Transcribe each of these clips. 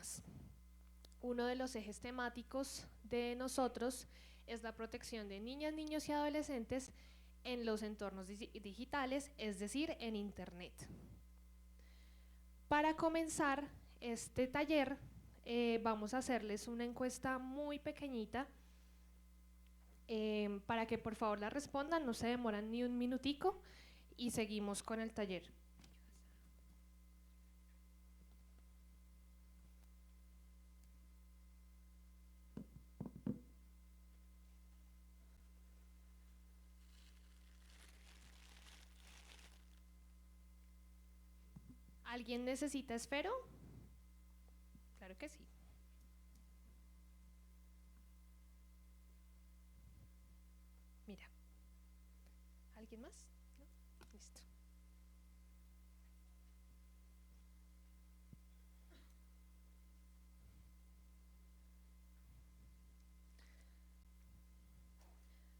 temas. Uno de los ejes temáticos de nosotros es la protección de niñas, niños y adolescentes en los entornos digitales, es decir, en Internet. Para comenzar este taller, vamos a hacerles una encuesta muy pequeñita para que por favor la respondan, no se demoran ni un minutico y seguimos con el taller. ¿Alguien necesita esfero? Claro que sí. Mira. ¿Alguien más? ¿No? Listo.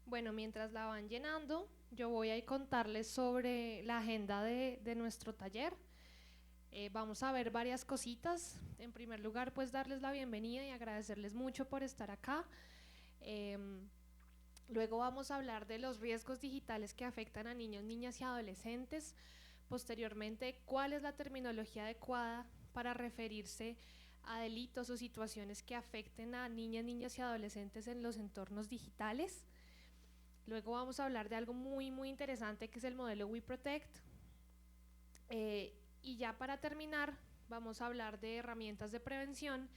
Bueno, mientras la van llenando, yo voy a contarles sobre la agenda de nuestro taller. Vamos a ver varias cositas. En primer lugar, pues darles la bienvenida y agradecerles mucho por estar acá. Luego vamos a hablar de los riesgos digitales que afectan a niños, niñas y adolescentes. Posteriormente, cuál es la terminología adecuada para referirse a delitos o situaciones que afecten a niñas, niños y adolescentes en los entornos digitales. Luego vamos a hablar de algo muy interesante que es el modelo We Protect. Y ya para terminar, vamos a hablar de herramientas de prevención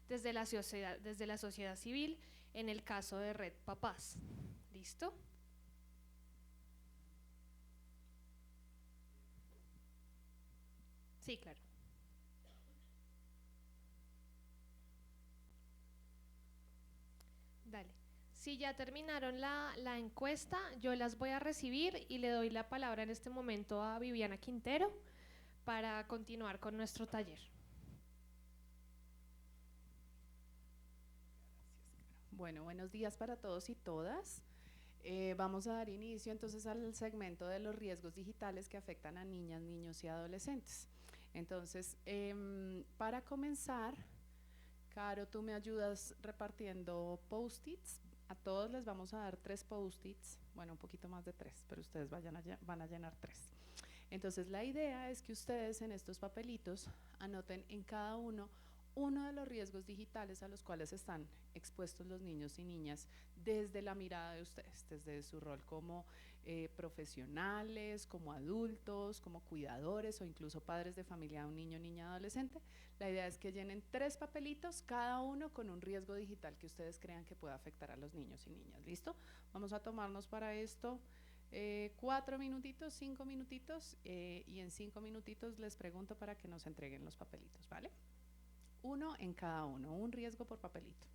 desde la sociedad civil en el caso de Red Papás. ¿Listo? Sí, claro. Dale. Si ya terminaron la encuesta, yo las voy a recibir y le doy la palabra en este momento a Viviana Quintero para continuar con nuestro taller. Bueno, buenos días para todos y todas. Vamos a dar inicio entonces al segmento de los riesgos digitales que afectan a niñas, niños y adolescentes. Entonces, para comenzar, Caro, tú me ayudas repartiendo post-its. A todos les vamos a dar 3 post-its, bueno, un poquito más de 3, pero ustedes van a llenar 3. Entonces, la idea es que ustedes en estos papelitos anoten en cada uno de los riesgos digitales a los cuales están expuestos los niños y niñas desde la mirada de ustedes, desde su rol como profesionales, como adultos, como cuidadores o incluso padres de familia de un niño, niña, adolescente. La idea es que llenen 3 papelitos, cada uno con un riesgo digital que ustedes crean que pueda afectar a los niños y niñas. ¿Listo? Vamos a tomarnos para esto 4 minutitos, 5 minutitos y en 5 minutitos les pregunto para que nos entreguen los papelitos, ¿vale? Uno en cada uno, un riesgo por papelito.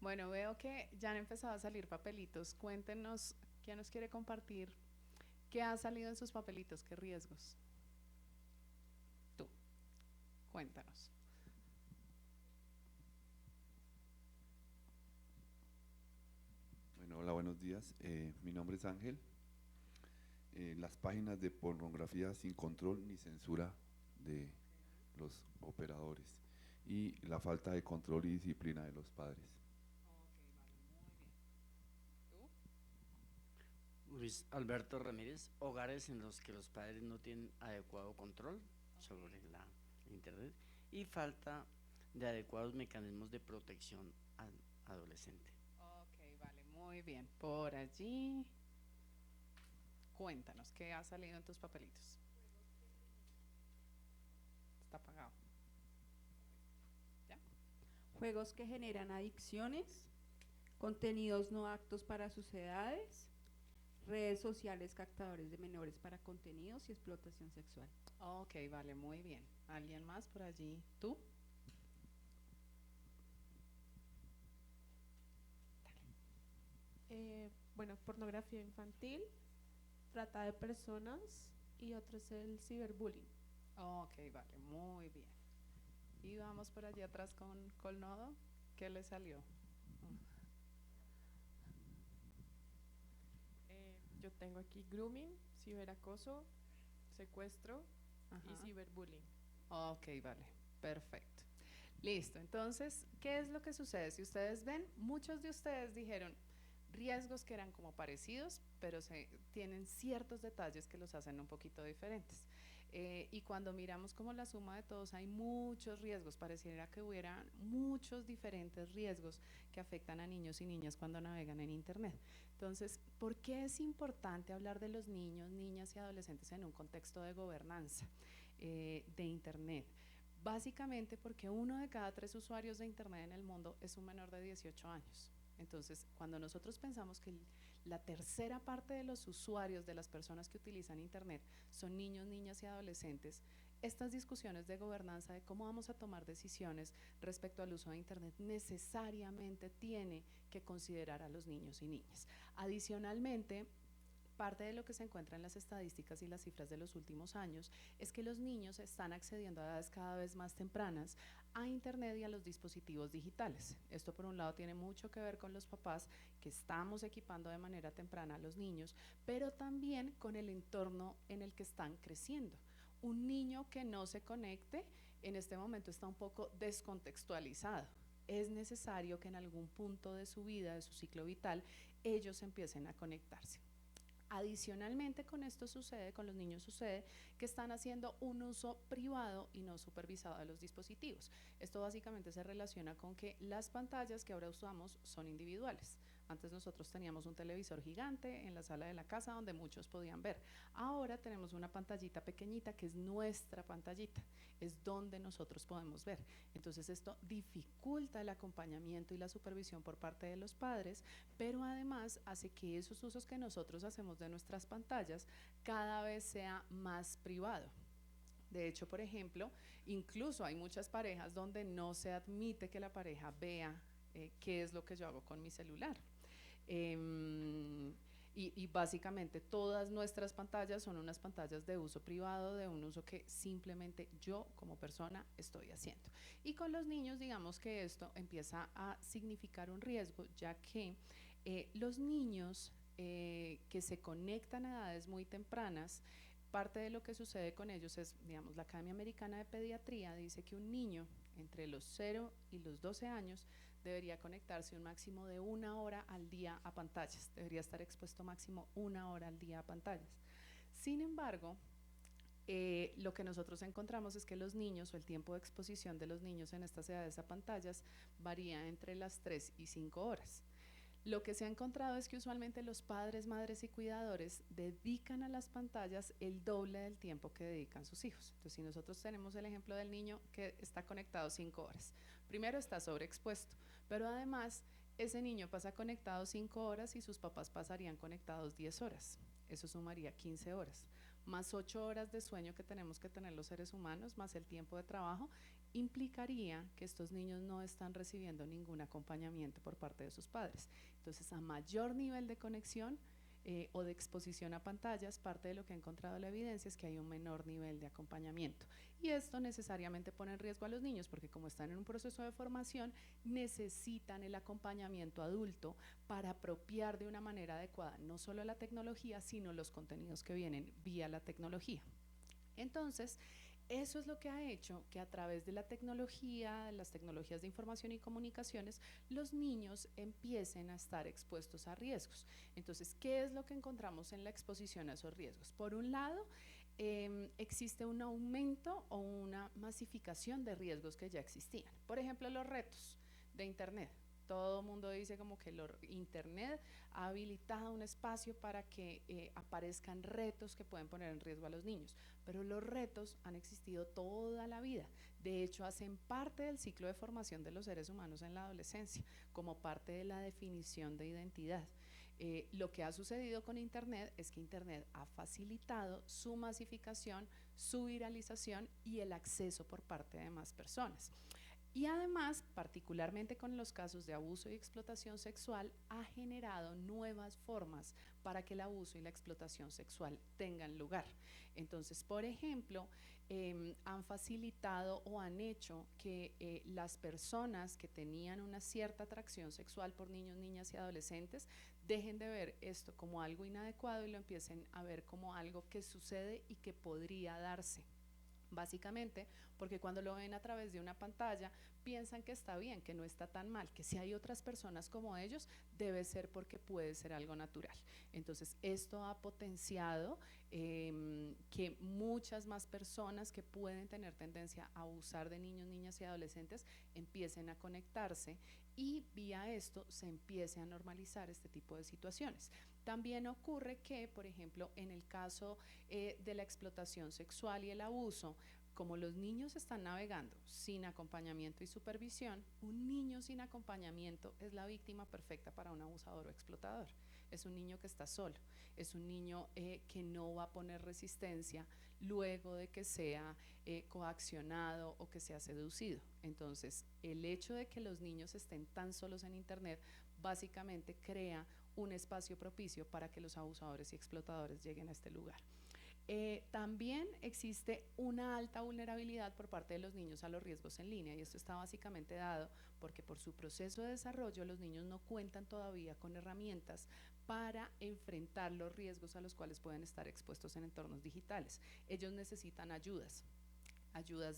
Bueno, veo que ya han empezado a salir papelitos. Cuéntenos, ¿quién nos quiere compartir qué ha salido en sus papelitos? ¿Qué riesgos? Tú, cuéntanos. Bueno, hola, buenos días. Mi nombre es Ángel. Las páginas de pornografía sin control ni censura de los operadores y la falta de control y disciplina de los padres. Luis Alberto Ramírez, hogares en los que los padres no tienen adecuado control sobre la internet y falta de adecuados mecanismos de protección al adolescente. Ok, vale, muy bien. Por allí, cuéntanos, ¿qué ha salido en tus papelitos? Está apagado. ¿Ya? Juegos que generan adicciones, contenidos no aptos para sus edades, redes sociales captadores de menores para contenidos y explotación sexual. Ok, vale, muy bien. ¿Alguien más por allí? ¿Tú? Bueno, pornografía infantil, trata de personas y otro es el ciberbullying. Ok, vale, muy bien. Y vamos por allí atrás con Colnodo. ¿Qué le salió? Yo tengo aquí grooming, ciberacoso, secuestro y Ajá. ciberbullying. Ok, vale, perfecto. Listo, entonces, ¿qué es lo que sucede? Si ustedes ven, muchos de ustedes dijeron riesgos que eran como parecidos, pero tienen ciertos detalles que los hacen un poquito diferentes. Y cuando miramos como la suma de todos, hay muchos riesgos, pareciera que hubiera muchos diferentes riesgos que afectan a niños y niñas cuando navegan en Internet. Entonces, ¿por qué es importante hablar de los niños, niñas y adolescentes en un contexto de gobernanza de Internet? Básicamente porque 1 de cada 3 usuarios de Internet en el mundo es un menor de 18 años. Entonces, cuando nosotros pensamos que la tercera parte de los usuarios, de las personas que utilizan Internet, son niños, niñas y adolescentes, estas discusiones de gobernanza, de cómo vamos a tomar decisiones respecto al uso de Internet, necesariamente tiene que considerar a los niños y niñas. Adicionalmente, parte de lo que se encuentra en las estadísticas y las cifras de los últimos años es que los niños están accediendo a edades cada vez más tempranas a Internet y a los dispositivos digitales. Esto por un lado tiene mucho que ver con los papás que estamos equipando de manera temprana a los niños, pero también con el entorno en el que están creciendo. Un niño que no se conecte en este momento está un poco descontextualizado. Es necesario que en algún punto de su vida, de su ciclo vital, ellos empiecen a conectarse. Adicionalmente, con esto sucede, con los niños sucede que están haciendo un uso privado y no supervisado de los dispositivos. Esto básicamente se relaciona con que las pantallas que ahora usamos son individuales. Antes nosotros teníamos un televisor gigante en la sala de la casa donde muchos podían ver. Ahora tenemos una pantallita pequeñita que es nuestra pantallita, es donde nosotros podemos ver. Entonces esto dificulta el acompañamiento y la supervisión por parte de los padres, pero además hace que esos usos que nosotros hacemos de nuestras pantallas cada vez sea más privado. De hecho, por ejemplo, incluso hay muchas parejas donde no se admite que la pareja vea qué es lo que yo hago con mi celular. Y básicamente todas nuestras pantallas son unas pantallas de uso privado, de un uso que simplemente yo como persona estoy haciendo. Y con los niños, digamos que esto empieza a significar un riesgo, ya que los niños que se conectan a edades muy tempranas, parte de lo que sucede con ellos es, digamos, la Academia Americana de Pediatría dice que un niño entre los 0 y los 12 años debería conectarse un máximo de 1 hora al día a pantallas, debería estar expuesto máximo 1 hora al día a pantallas. Sin embargo, lo que nosotros encontramos es que los niños o el tiempo de exposición de los niños en estas edades a pantallas varía entre las 3 y 5 horas. Lo que se ha encontrado es que usualmente los padres, madres y cuidadores dedican a las pantallas el doble del tiempo que dedican sus hijos. Entonces, si nosotros tenemos el ejemplo del niño que está conectado 5 horas, primero está sobreexpuesto, pero además ese niño pasa conectado 5 horas y sus papás pasarían conectados 10 horas. Eso sumaría 15 horas, más 8 horas de sueño que tenemos que tener los seres humanos, más el tiempo de trabajo. implicaría que estos niños no están recibiendo ningún acompañamiento por parte de sus padres. Entonces, a mayor nivel de conexión o de exposición a pantallas, parte de lo que ha encontrado la evidencia es que hay un menor nivel de acompañamiento. Y esto necesariamente pone en riesgo a los niños porque como están en un proceso de formación, necesitan el acompañamiento adulto para apropiar de una manera adecuada no solo la tecnología, sino los contenidos que vienen vía la tecnología. Entonces, eso es lo que ha hecho que a través de la tecnología, las tecnologías de información y comunicaciones, los niños empiecen a estar expuestos a riesgos. Entonces, ¿qué es lo que encontramos en la exposición a esos riesgos? Por un lado, existe un aumento o una masificación de riesgos que ya existían. Por ejemplo, los retos de Internet. Todo el mundo dice como que Internet ha habilitado un espacio para que aparezcan retos que pueden poner en riesgo a los niños, pero los retos han existido toda la vida. De hecho, hacen parte del ciclo de formación de los seres humanos en la adolescencia, como parte de la definición de identidad. Lo que ha sucedido con Internet es que Internet ha facilitado su masificación, su viralización y el acceso por parte de más personas. Y además, particularmente con los casos de abuso y explotación sexual, ha generado nuevas formas para que el abuso y la explotación sexual tengan lugar. Entonces, por ejemplo, han facilitado o han hecho que las personas que tenían una cierta atracción sexual por niños, niñas y adolescentes dejen de ver esto como algo inadecuado y lo empiecen a ver como algo que sucede y que podría darse. Básicamente porque cuando lo ven a través de una pantalla piensan que está bien, que no está tan mal, que si hay otras personas como ellos debe ser porque puede ser algo natural. Entonces esto ha potenciado que muchas más personas que pueden tener tendencia a abusar de niños, niñas y adolescentes empiecen a conectarse y vía esto se empiece a normalizar este tipo de situaciones. También ocurre que, por ejemplo, en el caso de la explotación sexual y el abuso, como los niños están navegando sin acompañamiento y supervisión, un niño sin acompañamiento es la víctima perfecta para un abusador o explotador. Es un niño que está solo, es un niño que no va a poner resistencia luego de que sea coaccionado o que sea seducido. Entonces, el hecho de que los niños estén tan solos en Internet básicamente crea un espacio propicio para que los abusadores y explotadores lleguen a este lugar. También existe una alta vulnerabilidad por parte de los niños a los riesgos en línea y esto está básicamente dado porque por su proceso de desarrollo los niños no cuentan todavía con herramientas para enfrentar los riesgos a los cuales pueden estar expuestos en entornos digitales. Ellos necesitan ayudas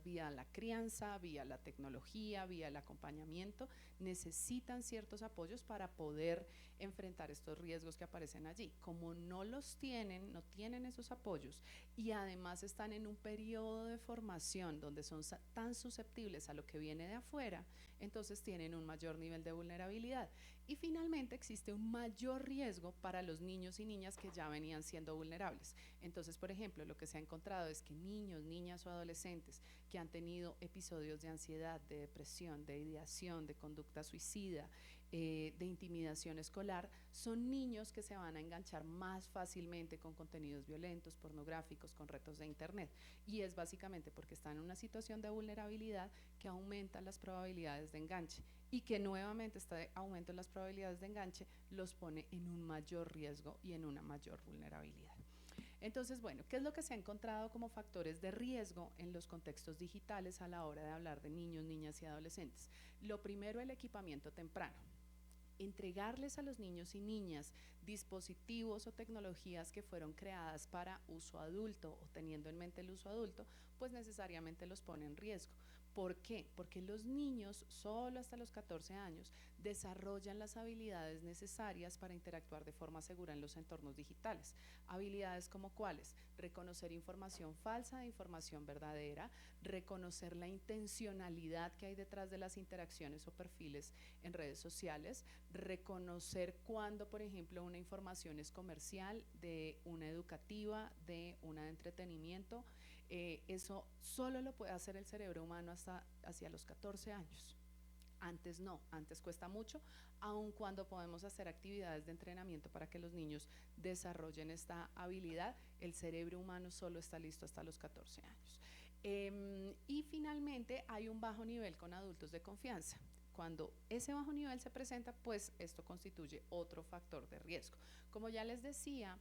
vía la crianza, vía la tecnología, vía el acompañamiento, necesitan ciertos apoyos para poder enfrentar estos riesgos que aparecen allí. Como no tienen esos apoyos y además están en un periodo de formación donde son tan susceptibles a lo que viene de afuera, entonces tienen un mayor nivel de vulnerabilidad. Y finalmente existe un mayor riesgo para los niños y niñas que ya venían siendo vulnerables. Entonces, por ejemplo, lo que se ha encontrado es que niños, niñas o adolescentes que han tenido episodios de ansiedad, de depresión, de ideación, de conducta suicida, de intimidación escolar, son niños que se van a enganchar más fácilmente con contenidos violentos, pornográficos, con retos de Internet. Y es básicamente porque están en una situación de vulnerabilidad que aumenta las probabilidades de enganche y que nuevamente este aumento en las probabilidades de enganche los pone en un mayor riesgo y en una mayor vulnerabilidad. Entonces, bueno, ¿qué es lo que se ha encontrado como factores de riesgo en los contextos digitales a la hora de hablar de niños, niñas y adolescentes? Lo primero, el equipamiento temprano. Entregarles a los niños y niñas dispositivos o tecnologías que fueron creadas para uso adulto o teniendo en mente el uso adulto, pues necesariamente los pone en riesgo. ¿Por qué? Porque los niños, solo hasta los 14 años, desarrollan las habilidades necesarias para interactuar de forma segura en los entornos digitales. Habilidades como cuáles: reconocer información falsa de información verdadera, reconocer la intencionalidad que hay detrás de las interacciones o perfiles en redes sociales, reconocer cuando, por ejemplo, una información es comercial, de una educativa, de una de entretenimiento. Eso solo lo puede hacer el cerebro humano hasta hacia los 14 años. Antes no, antes cuesta mucho, aun cuando podemos hacer actividades de entrenamiento para que los niños desarrollen esta habilidad, el cerebro humano solo está listo hasta los 14 años. Y finalmente hay un bajo nivel con adultos de confianza. Cuando ese bajo nivel se presenta, pues esto constituye otro factor de riesgo. Como ya les decía,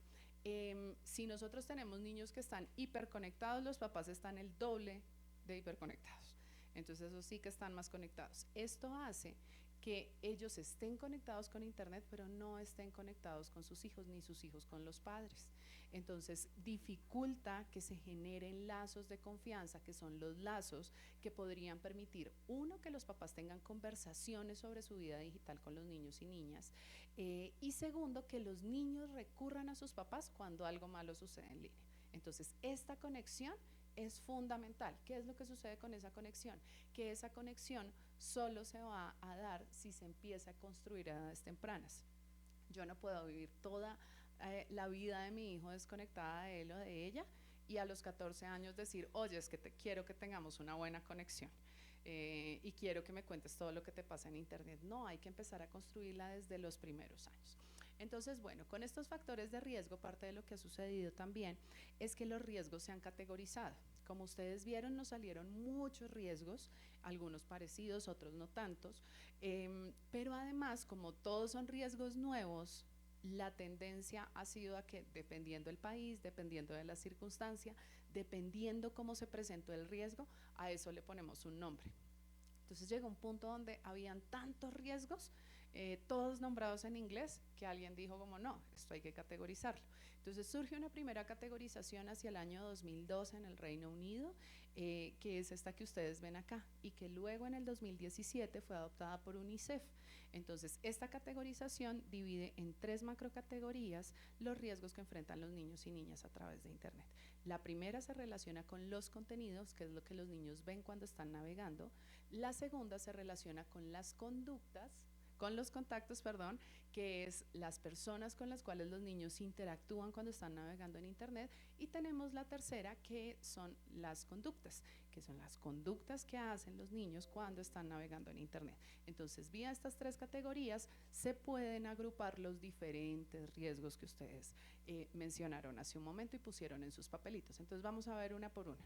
si nosotros tenemos niños que están hiperconectados, los papás están el doble de hiperconectados. Entonces, esos sí que están más conectados. Esto hace que ellos estén conectados con internet, pero no estén conectados con sus hijos, ni sus hijos con los padres. Entonces, dificulta que se generen lazos de confianza, que son los lazos que podrían permitir, uno, que los papás tengan conversaciones sobre su vida digital con los niños y niñas, y segundo, que los niños recurran a sus papás cuando algo malo sucede en línea. Entonces, esta conexión es fundamental. ¿Qué es lo que sucede con esa conexión? Que esa conexión solo se va a dar si se empieza a construir a edades tempranas. Yo no puedo vivir toda la vida de mi hijo desconectada de él o de ella y a los 14 años decir, oye, es que quiero que tengamos una buena conexión y quiero que me cuentes todo lo que te pasa en internet. No, hay que empezar a construirla desde los primeros años. Entonces, bueno, con estos factores de riesgo, parte de lo que ha sucedido también es que los riesgos se han categorizado. Como ustedes vieron, nos salieron muchos riesgos, algunos parecidos, otros no tantos, pero además, como todos son riesgos nuevos, la tendencia ha sido a que, dependiendo del país, dependiendo de la circunstancia, dependiendo cómo se presentó el riesgo, a eso le ponemos un nombre. Entonces llegó un punto donde habían tantos riesgos, todos nombrados en inglés, que alguien dijo como no, esto hay que categorizarlo. Entonces surge una primera categorización hacia el año 2012 en el Reino Unido, que es esta que ustedes ven acá, y que luego en el 2017 fue adoptada por UNICEF. Entonces, esta categorización divide en 3 macrocategorías los riesgos que enfrentan los niños y niñas a través de internet. La primera se relaciona con los contenidos, que es lo que los niños ven cuando están navegando. La segunda se relaciona con las conductas, con los contactos, perdón, que es las personas con las cuales los niños interactúan cuando están navegando en internet, y tenemos la tercera, que son las conductas, que son las conductas que hacen los niños cuando están navegando en internet. Entonces, vía estas 3 categorías se pueden agrupar los diferentes riesgos que ustedes mencionaron hace un momento y pusieron en sus papelitos. Entonces, vamos a ver una por una.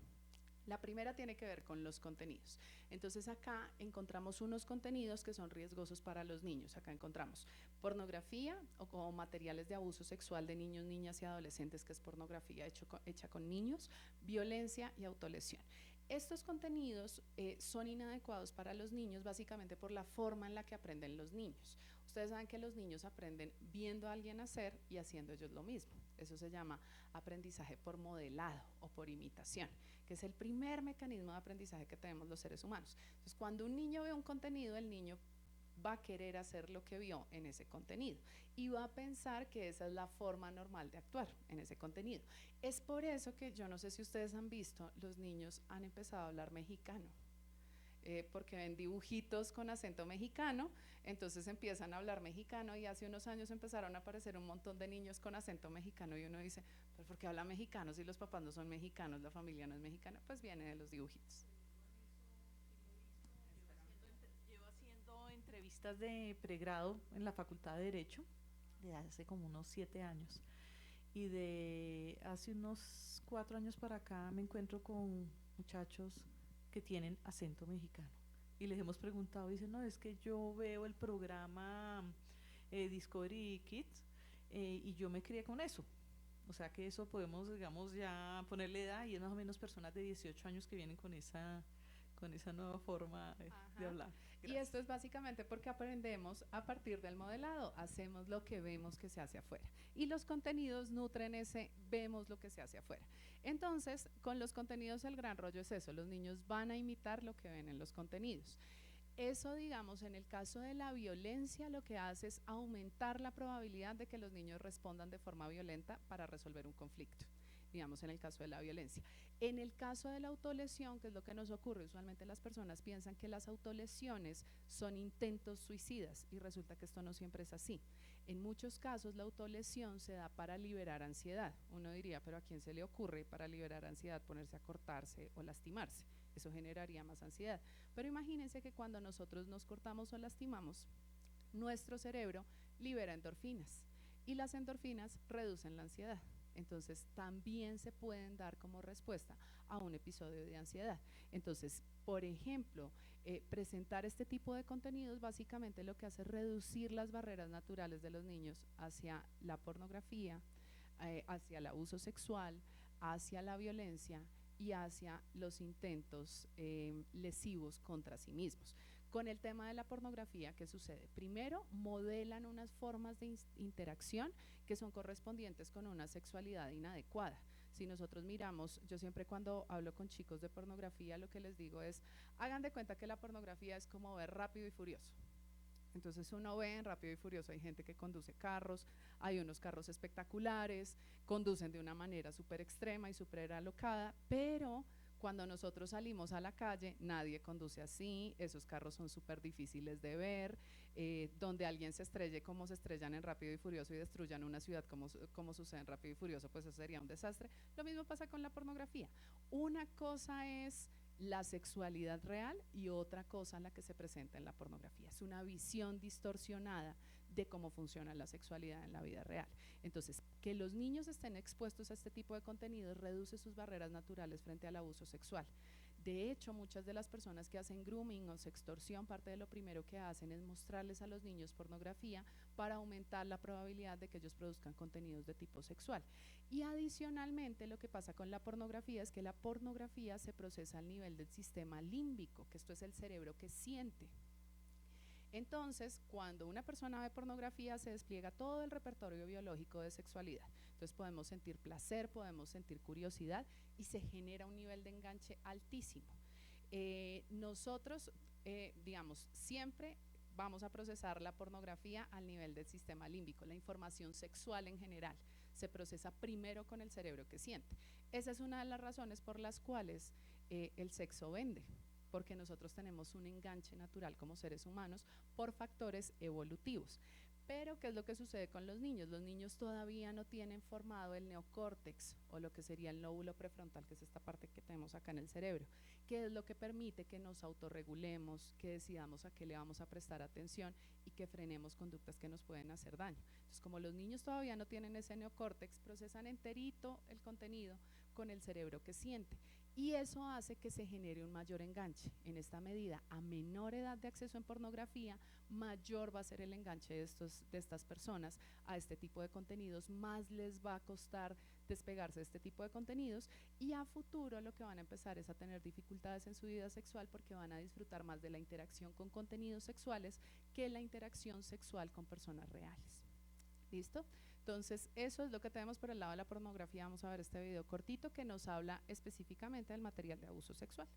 La primera tiene que ver con los contenidos. Entonces acá encontramos unos contenidos que son riesgosos para los niños. Acá encontramos pornografía o materiales de abuso sexual de niños, niñas y adolescentes, que es pornografía hecha con niños, violencia y autolesión. Estos contenidos son inadecuados para los niños básicamente por la forma en la que aprenden los niños. Ustedes saben que los niños aprenden viendo a alguien hacer y haciendo ellos lo mismo. Eso se llama aprendizaje por modelado o por imitación, que es el primer mecanismo de aprendizaje que tenemos los seres humanos. Entonces, cuando un niño ve un contenido, el niño va a querer hacer lo que vio en ese contenido y va a pensar que esa es la forma normal de actuar en ese contenido. Es por eso que yo no sé si ustedes han visto, los niños han empezado a hablar mexicano. Porque ven dibujitos con acento mexicano, entonces empiezan a hablar mexicano, y hace unos años empezaron a aparecer un montón de niños con acento mexicano y uno dice, ¿pero por qué habla mexicano si los papás no son mexicanos, la familia no es mexicana? Pues viene de los dibujitos. Llevo haciendo entrevistas de pregrado en la Facultad de Derecho de hace como unos 7 años, y de hace unos 4 años para acá me encuentro con muchachos que tienen acento mexicano y les hemos preguntado, dicen, no, es que yo veo el programa Discovery Kids y yo me crié con eso. O sea que eso podemos, digamos, ya ponerle edad, y es más o menos personas de 18 años que vienen con esa nueva forma de hablar. Y esto es básicamente porque aprendemos a partir del modelado, hacemos lo que vemos que se hace afuera, y los contenidos nutren ese vemos lo que se hace afuera. Entonces, con los contenidos el gran rollo es eso, los niños van a imitar lo que ven en los contenidos. Eso, digamos, en el caso de la violencia, lo que hace es aumentar la probabilidad de que los niños respondan de forma violenta para resolver un conflicto, digamos, en el caso de la violencia. En el caso de la autolesión, que es lo que nos ocurre, usualmente las personas piensan que las autolesiones son intentos suicidas, y resulta que esto no siempre es así. En muchos casos la autolesión se da para liberar ansiedad. Uno diría, pero ¿a quién se le ocurre para liberar ansiedad ponerse a cortarse o lastimarse? Eso generaría más ansiedad. Pero imagínense que cuando nosotros nos cortamos o lastimamos, nuestro cerebro libera endorfinas, y las endorfinas reducen la ansiedad. entonces también se pueden dar como respuesta a un episodio de ansiedad. Entonces, por ejemplo, presentar este tipo de contenidos básicamente lo que hace es reducir las barreras naturales de los niños hacia la pornografía, hacia el abuso sexual, hacia la violencia y hacia los intentos lesivos contra sí mismos. Con el tema de la pornografía, ¿qué sucede? Primero, modelan unas formas de interacción que son correspondientes con una sexualidad inadecuada. Si nosotros miramos, yo siempre cuando hablo con chicos de pornografía, lo que les digo es, hagan de cuenta que la pornografía es como ver Rápido y Furioso. Entonces uno ve en Rápido y Furioso, hay gente que conduce carros, hay unos carros espectaculares, conducen de una manera súper extrema y súper alocada, pero cuando nosotros salimos a la calle, nadie conduce así, esos carros son súper difíciles de ver, donde alguien se estrelle como se estrellan en Rápido y Furioso y destruyan una ciudad como sucede en Rápido y Furioso, pues eso sería un desastre. Lo mismo pasa con la pornografía. Una cosa es la sexualidad real y otra cosa la que se presenta en la pornografía. Es una visión distorsionada de cómo funciona la sexualidad en la vida real. Entonces, que los niños estén expuestos a este tipo de contenidos reduce sus barreras naturales frente al abuso sexual. De hecho, muchas de las personas que hacen grooming o sextorsión, parte de lo primero que hacen es mostrarles a los niños pornografía para aumentar la probabilidad de que ellos produzcan contenidos de tipo sexual. Y adicionalmente, lo que pasa con la pornografía es que la pornografía se procesa al nivel del sistema límbico, que esto es el cerebro que siente. Entonces, cuando una persona ve pornografía, se despliega todo el repertorio biológico de sexualidad. Entonces podemos sentir placer, podemos sentir curiosidad y se genera un nivel de enganche altísimo. Nosotros, digamos, siempre vamos a procesar la pornografía al nivel del sistema límbico. La información sexual en general se procesa primero con el cerebro que siente. Esa es una de las razones por las cuales el sexo vende, porque nosotros tenemos un enganche natural como seres humanos por factores evolutivos. Pero, ¿qué es lo que sucede con los niños? Los niños todavía no tienen formado el neocórtex, o lo que sería el lóbulo prefrontal, que es esta parte que tenemos acá en el cerebro, que es lo que permite que nos autorregulemos, que decidamos a qué le vamos a prestar atención y que frenemos conductas que nos pueden hacer daño. Entonces, como los niños todavía no tienen ese neocórtex, procesan enterito el contenido con el cerebro que siente. Y eso hace que se genere un mayor enganche. En esta medida, a menor edad de acceso en pornografía, mayor va a ser el enganche de estas personas a este tipo de contenidos, más les va a costar despegarse de este tipo de contenidos y a futuro lo que van a empezar es a tener dificultades en su vida sexual porque van a disfrutar más de la interacción con contenidos sexuales que la interacción sexual con personas reales. ¿Listo? Entonces, eso es lo que tenemos por el lado de la pornografía. Vamos a ver este video cortito que nos habla específicamente del material de abuso sexual.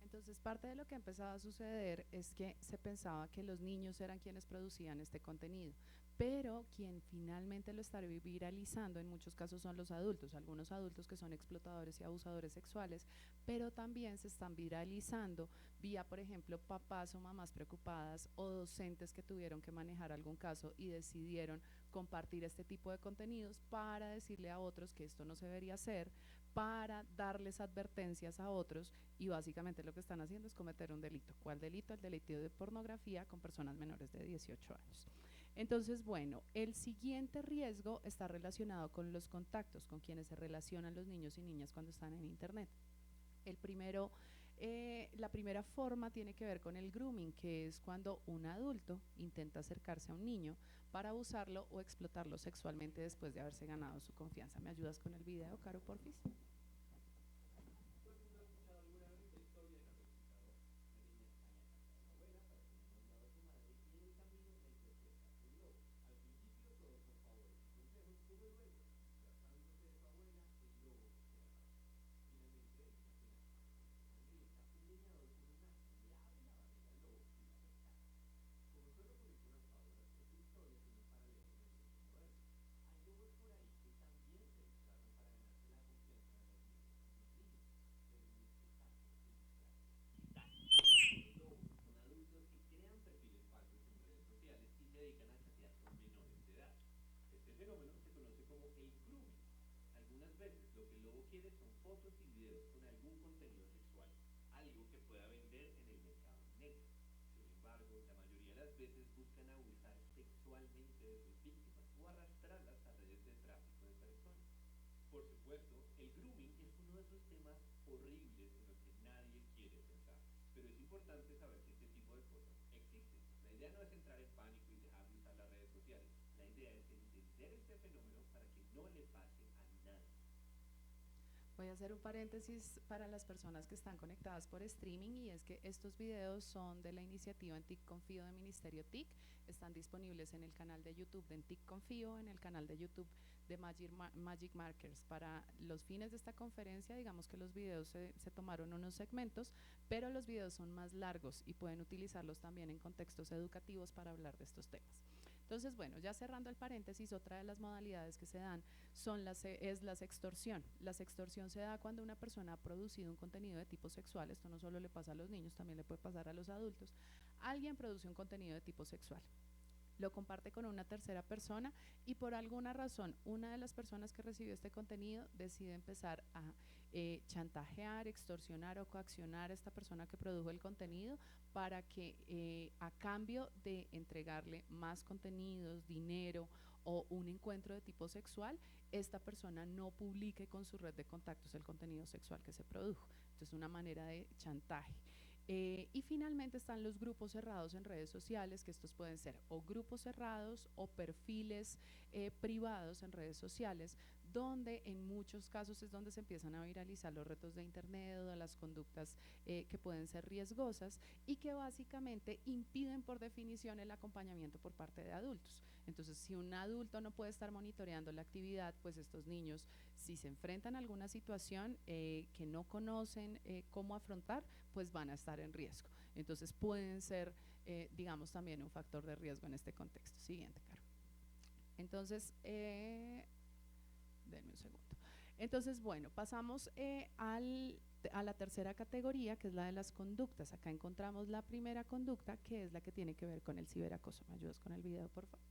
Entonces, parte de lo que ha empezado a suceder es que se pensaba que los niños eran quienes producían este contenido, pero quien finalmente lo está viralizando en muchos casos son los adultos, algunos adultos que son explotadores y abusadores sexuales, pero también se están viralizando vía, por ejemplo, papás o mamás preocupadas o docentes que tuvieron que manejar algún caso y decidieron compartir este tipo de contenidos para decirle a otros que esto no se debería hacer, para darles advertencias a otros, y básicamente lo que están haciendo es cometer un delito. ¿Cuál delito? El delito de pornografía con personas menores de 18 años. Entonces, bueno, el siguiente riesgo está relacionado con los contactos, con quienes se relacionan los niños y niñas cuando están en Internet. La primera forma tiene que ver con el grooming, que es cuando un adulto intenta acercarse a un niño para abusarlo o explotarlo sexualmente después de haberse ganado su confianza. ¿Me ayudas con el video, Caro, porfis? Voy a hacer un paréntesis para las personas que están conectadas por streaming, y es que estos videos son de la iniciativa En TIC Confío de Ministerio TIC. Están disponibles en el canal de YouTube de En TIC Confío, en el canal de YouTube de Magic Markers. Para los fines de esta conferencia, digamos que los videos se tomaron unos segmentos, pero los videos son más largos y pueden utilizarlos también en contextos educativos para hablar de estos temas. Entonces, bueno, ya cerrando el paréntesis, otra de las modalidades que se dan es la sextorsión. La sextorsión se da cuando una persona ha producido un contenido de tipo sexual. Esto no solo le pasa a los niños, también le puede pasar a los adultos. Alguien produce un contenido de tipo sexual, lo comparte con una tercera persona, y por alguna razón una de las personas que recibió este contenido decide empezar a chantajear, extorsionar o coaccionar a esta persona que produjo el contenido para que a cambio de entregarle más contenidos, dinero o un encuentro de tipo sexual, esta persona no publique con su red de contactos el contenido sexual que se produjo. Entonces, una manera de chantaje. Y finalmente están los grupos cerrados en redes sociales, que estos pueden ser o grupos cerrados o perfiles privados en redes sociales, donde en muchos casos es donde se empiezan a viralizar los retos de Internet o las conductas que pueden ser riesgosas y que básicamente impiden por definición el acompañamiento por parte de adultos. Entonces, si un adulto no puede estar monitoreando la actividad, pues estos niños, si se enfrentan a alguna situación que no conocen cómo afrontar, pues van a estar en riesgo. Entonces pueden ser, digamos, también un factor de riesgo en este contexto. Siguiente, Caro. Entonces, denme un segundo. Entonces, bueno, pasamos a la tercera categoría, que es la de las conductas. Acá encontramos la primera conducta, que es la que tiene que ver con el ciberacoso. ¿Me ayudas con el video, por favor?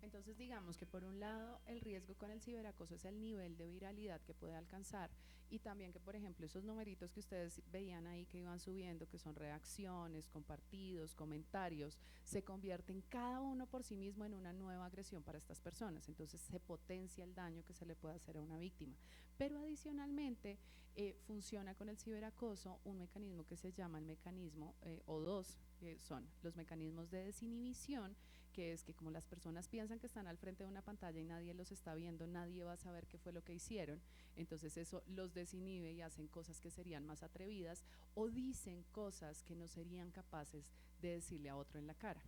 Entonces, digamos que por un lado el riesgo con el ciberacoso es el nivel de viralidad que puede alcanzar, y también que, por ejemplo, esos numeritos que ustedes veían ahí que iban subiendo, que son reacciones, compartidos, comentarios, se convierten cada uno por sí mismo en una nueva agresión para estas personas. Entonces se potencia el daño que se le puede hacer a una víctima. Pero adicionalmente funciona con el ciberacoso un mecanismo que se llama el mecanismo o dos, que son los mecanismos de desinhibición, que es que como las personas piensan que están al frente de una pantalla y nadie los está viendo, nadie va a saber qué fue lo que hicieron, entonces eso los desinhibe y hacen cosas que serían más atrevidas o dicen cosas que no serían capaces de decirle a otro en la cara.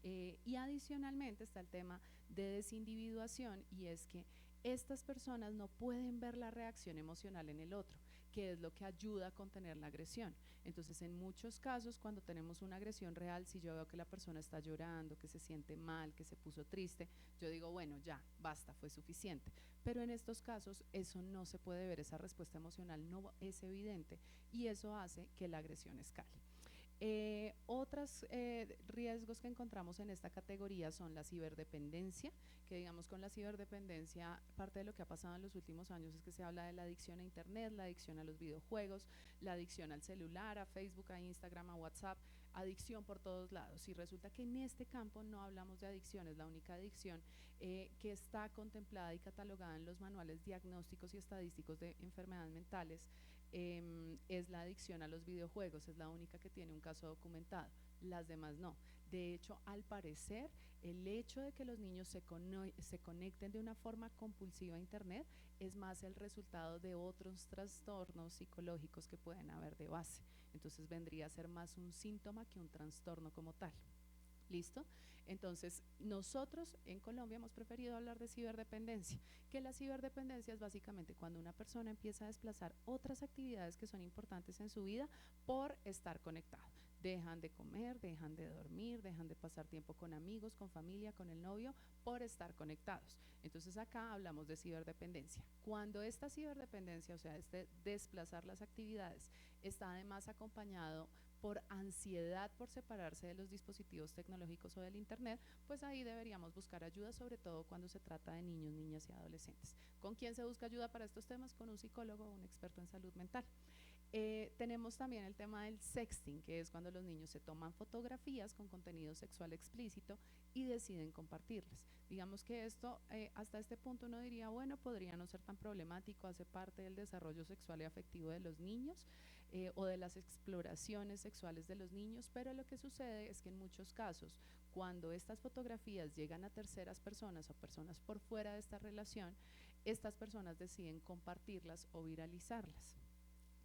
Y adicionalmente está el tema de desindividuación, y es que estas personas no pueden ver la reacción emocional en el otro, que es lo que ayuda a contener la agresión. Entonces, en muchos casos, cuando tenemos una agresión real, si yo veo que la persona está llorando, que se siente mal, que se puso triste, yo digo, bueno, ya, basta, fue suficiente. Pero en estos casos, eso no se puede ver, esa respuesta emocional no es evidente, y eso hace que la agresión escale. Otros riesgos que encontramos en esta categoría son la ciberdependencia, que digamos con la ciberdependencia, parte de lo que ha pasado en los últimos años es que se habla de la adicción a internet, la adicción a los videojuegos, la adicción al celular, a Facebook, a Instagram, a WhatsApp, adicción por todos lados, y resulta que en este campo no hablamos de adicciones. La única adicción que está contemplada y catalogada en los manuales diagnósticos y estadísticos de enfermedades mentales es la adicción a los videojuegos, es la única que tiene un caso documentado, las demás no. De hecho, al parecer, el hecho de que los niños se conecten de una forma compulsiva a internet es más el resultado de otros trastornos psicológicos que pueden haber de base. Entonces vendría a ser más un síntoma que un trastorno como tal. ¿Listo? Entonces, nosotros en Colombia hemos preferido hablar de ciberdependencia, que la ciberdependencia es básicamente cuando una persona empieza a desplazar otras actividades que son importantes en su vida por estar conectado. Dejan de comer, dejan de dormir, dejan de pasar tiempo con amigos, con familia, con el novio, por estar conectados. Entonces acá hablamos de ciberdependencia. Cuando esta ciberdependencia, o sea, este desplazar las actividades, está además acompañado por ansiedad por separarse de los dispositivos tecnológicos o del internet, pues ahí deberíamos buscar ayuda, sobre todo cuando se trata de niños, niñas y adolescentes. ¿Con quién se busca ayuda para estos temas? Con un psicólogo o un experto en salud mental. Tenemos también el tema del sexting, que es cuando los niños se toman fotografías con contenido sexual explícito y deciden compartirlas. Digamos que esto, hasta este punto uno diría, bueno, podría no ser tan problemático, hace parte del desarrollo sexual y afectivo de los niños o de las exploraciones sexuales de los niños, pero lo que sucede es que en muchos casos, cuando estas fotografías llegan a terceras personas o personas por fuera de esta relación, estas personas deciden compartirlas o viralizarlas.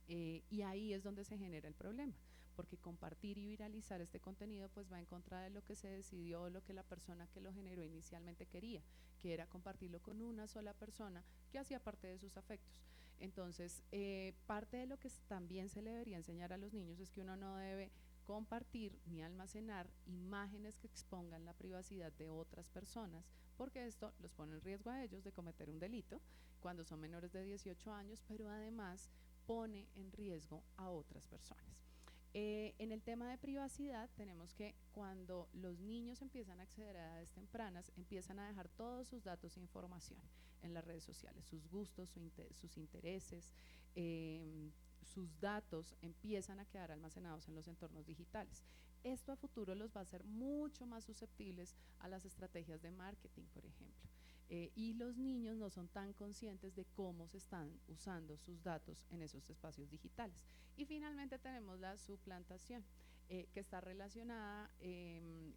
Y ahí es donde se genera el problema, porque compartir y viralizar este contenido pues va en contra de lo que se decidió, lo que la persona que lo generó inicialmente quería, que era compartirlo con una sola persona que hacía parte de sus afectos. Entonces, parte de lo que también se le debería enseñar a los niños es que uno no debe compartir ni almacenar imágenes que expongan la privacidad de otras personas, porque esto los pone en riesgo a ellos de cometer un delito cuando son menores de 18 años, pero además pone en riesgo a otras personas. En el tema de privacidad tenemos que cuando los niños empiezan a acceder a edades tempranas, empiezan a dejar todos sus datos e información en las redes sociales, sus gustos, sus intereses, sus datos empiezan a quedar almacenados en los entornos digitales. Esto a futuro los va a hacer mucho más susceptibles a las estrategias de marketing, por ejemplo. Y los niños no son tan conscientes de cómo se están usando sus datos en esos espacios digitales. Y finalmente tenemos la suplantación, que está relacionada en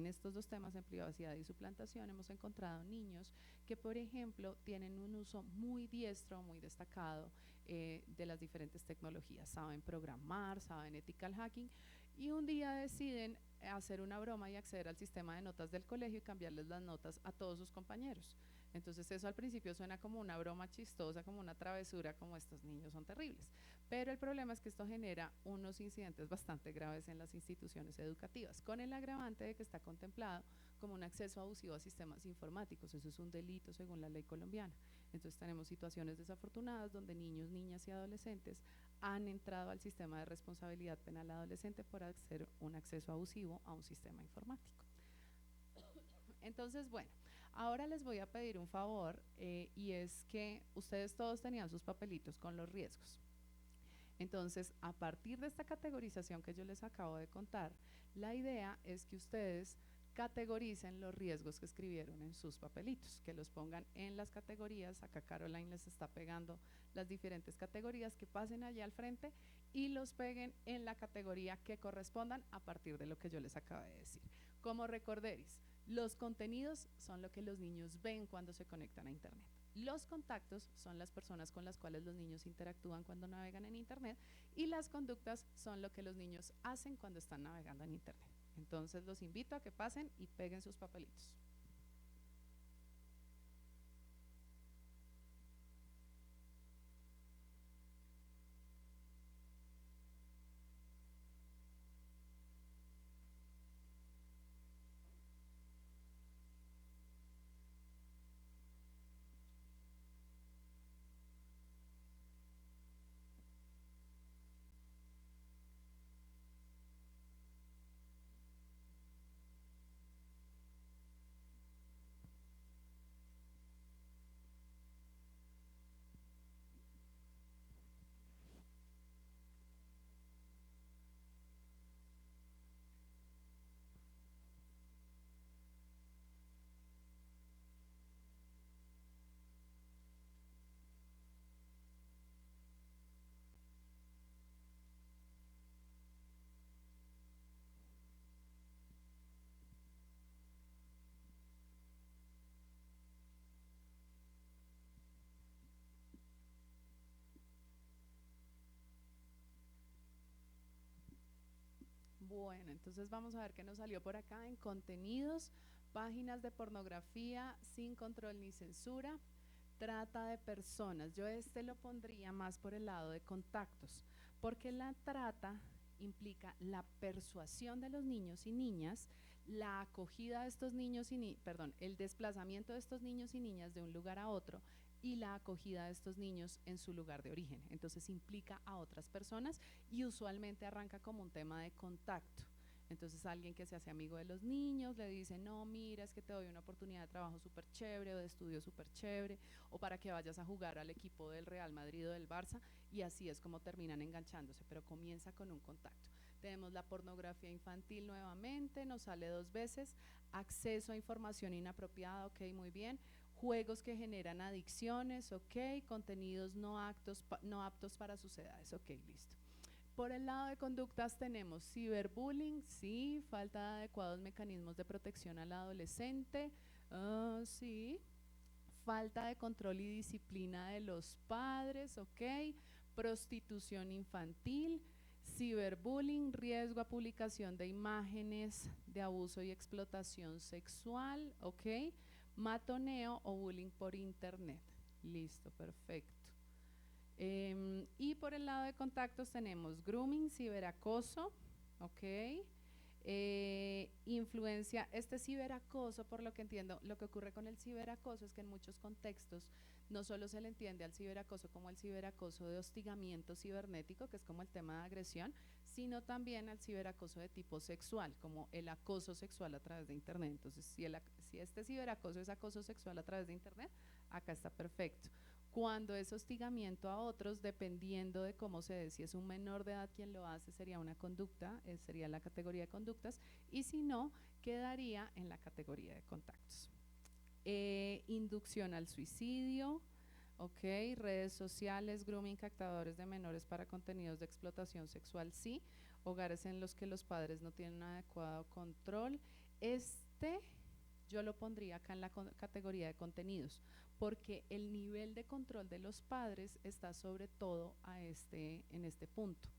estos dos temas, en privacidad y suplantación. Hemos encontrado niños que, por ejemplo, tienen un uso muy diestro, muy destacado de las diferentes tecnologías, saben programar, saben ethical hacking, y un día deciden hacer una broma y acceder al sistema de notas del colegio y cambiarles las notas a todos sus compañeros. Entonces eso al principio suena como una broma chistosa, como una travesura, como estos niños son terribles. Pero el problema es que esto genera unos incidentes bastante graves en las instituciones educativas, con el agravante de que está contemplado como un acceso abusivo a sistemas informáticos. Eso es un delito según la ley colombiana. Entonces tenemos situaciones desafortunadas donde niños, niñas y adolescentes han entrado al sistema de responsabilidad penal adolescente por hacer un acceso abusivo a un sistema informático. Entonces, bueno, ahora les voy a pedir un favor y es que ustedes todos tenían sus papelitos con los riesgos. Entonces, a partir de esta categorización que yo les acabo de contar, la idea es que ustedes categoricen los riesgos que escribieron en sus papelitos, que los pongan en las categorías. Acá Caroline les está pegando las diferentes categorías, que pasen allá al frente y los peguen en la categoría que correspondan a partir de lo que yo les acabo de decir. Como recorderis, los contenidos son lo que los niños ven cuando se conectan a Internet. Los contactos son las personas con las cuales los niños interactúan cuando navegan en Internet y las conductas son lo que los niños hacen cuando están navegando en Internet. Entonces los invito a que pasen y peguen sus papelitos. Bueno, entonces vamos a ver qué nos salió por acá en contenidos, páginas de pornografía sin control ni censura, trata de personas. Yo lo pondría más por el lado de contactos, porque la trata implica la persuasión de los niños y niñas, la acogida de estos niños el desplazamiento de estos niños y niñas de un lugar a otro y la acogida de estos niños en su lugar de origen. Entonces implica a otras personas y usualmente arranca como un tema de contacto. Entonces alguien que se hace amigo de los niños le dice, no, mira, es que te doy una oportunidad de trabajo súper chévere o de estudio súper chévere o para que vayas a jugar al equipo del Real Madrid o del Barça, y así es como terminan enganchándose, pero comienza con un contacto. Tenemos la pornografía infantil nuevamente, nos sale 2 veces, acceso a información inapropiada, ok, muy bien, juegos que generan adicciones, ok, contenidos no aptos para sus edades, ok, listo. Por el lado de conductas tenemos ciberbullying, sí, falta de adecuados mecanismos de protección al adolescente, sí, falta de control y disciplina de los padres, ok, prostitución infantil, ciberbullying, riesgo a publicación de imágenes de abuso y explotación sexual, ok, matoneo o bullying por internet. Listo, perfecto. Y por el lado de contactos tenemos grooming, ciberacoso, ok, influencia, ciberacoso, por lo que entiendo, lo que ocurre con el ciberacoso es que en muchos contextos no solo se le entiende al ciberacoso como el ciberacoso de hostigamiento cibernético, que es como el tema de agresión, sino también al ciberacoso de tipo sexual, como el acoso sexual a través de internet. Entonces, si este ciberacoso es acoso sexual a través de internet, acá está perfecto. Cuando es hostigamiento a otros, dependiendo de cómo se dé, si es un menor de edad quien lo hace, sería una conducta, sería la categoría de conductas, y si no, quedaría en la categoría de contactos. Inducción al suicidio, ok, redes sociales, grooming, captadores de menores para contenidos de explotación sexual, sí, hogares en los que los padres no tienen adecuado control. Yo lo pondría acá en la categoría de contenidos, porque el nivel de control de los padres está sobre todo en este punto.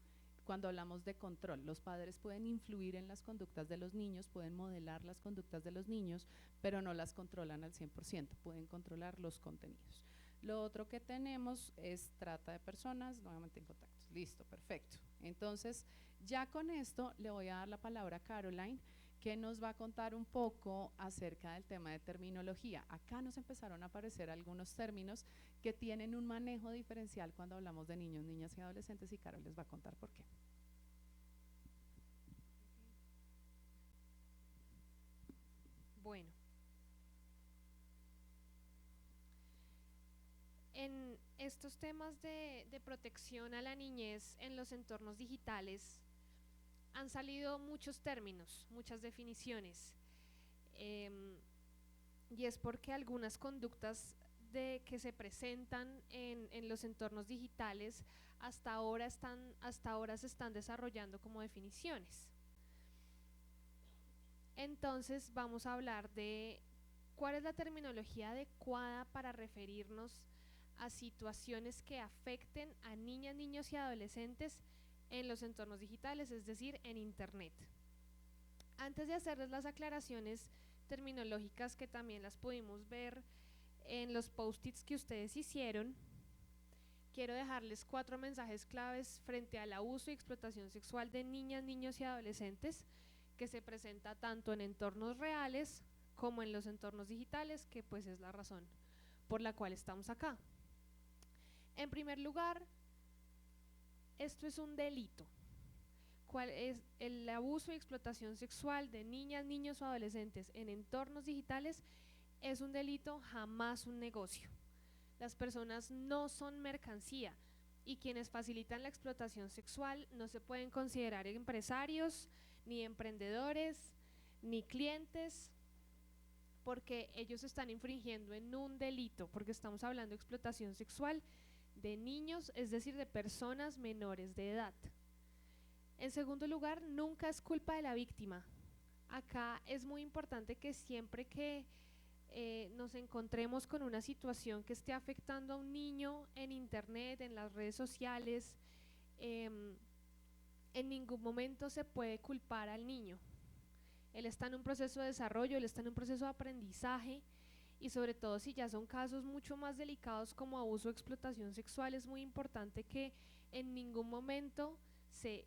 Cuando hablamos de control, los padres pueden influir en las conductas de los niños, pueden modelar las conductas de los niños, pero no las controlan al 100%, pueden controlar los contenidos. Lo otro que tenemos es trata de personas, nuevamente en contactos. Listo, perfecto. Entonces, ya con esto le voy a dar la palabra a Caroline, que nos va a contar un poco acerca del tema de terminología. Acá nos empezaron a aparecer algunos términos que tienen un manejo diferencial cuando hablamos de niños, niñas y adolescentes, y Carol les va a contar por qué. Bueno, en estos temas de protección a la niñez en los entornos digitales han salido muchos términos, muchas definiciones, y es porque algunas conductas que se presentan en los entornos digitales hasta ahora se están desarrollando como definiciones. Entonces vamos a hablar de cuál es la terminología adecuada para referirnos a situaciones que afecten a niñas, niños y adolescentes en los entornos digitales, es decir, en Internet. Antes de hacerles las aclaraciones terminológicas que también las pudimos ver en los post-its que ustedes hicieron, quiero dejarles 4 mensajes claves frente al abuso y explotación sexual de niñas, niños y adolescentes que se presenta tanto en entornos reales como en los entornos digitales, que pues es la razón por la cual estamos acá. En primer lugar, esto es un delito. ¿Cuál es el abuso y explotación sexual de niñas, niños o adolescentes en entornos digitales? Es un delito, jamás un negocio. Las personas no son mercancía y quienes facilitan la explotación sexual no se pueden considerar empresarios, ni emprendedores, ni clientes, porque ellos están infringiendo en un delito, porque estamos hablando de explotación sexual de niños, es decir, de personas menores de edad. En segundo lugar, nunca es culpa de la víctima. Acá es muy importante que siempre que nos encontremos con una situación que esté afectando a un niño en internet, en las redes sociales, en ningún momento se puede culpar al niño. Él está en un proceso de desarrollo, él está en un proceso de aprendizaje, y sobre todo si ya son casos mucho más delicados como abuso o explotación sexual, es muy importante que en ningún momento se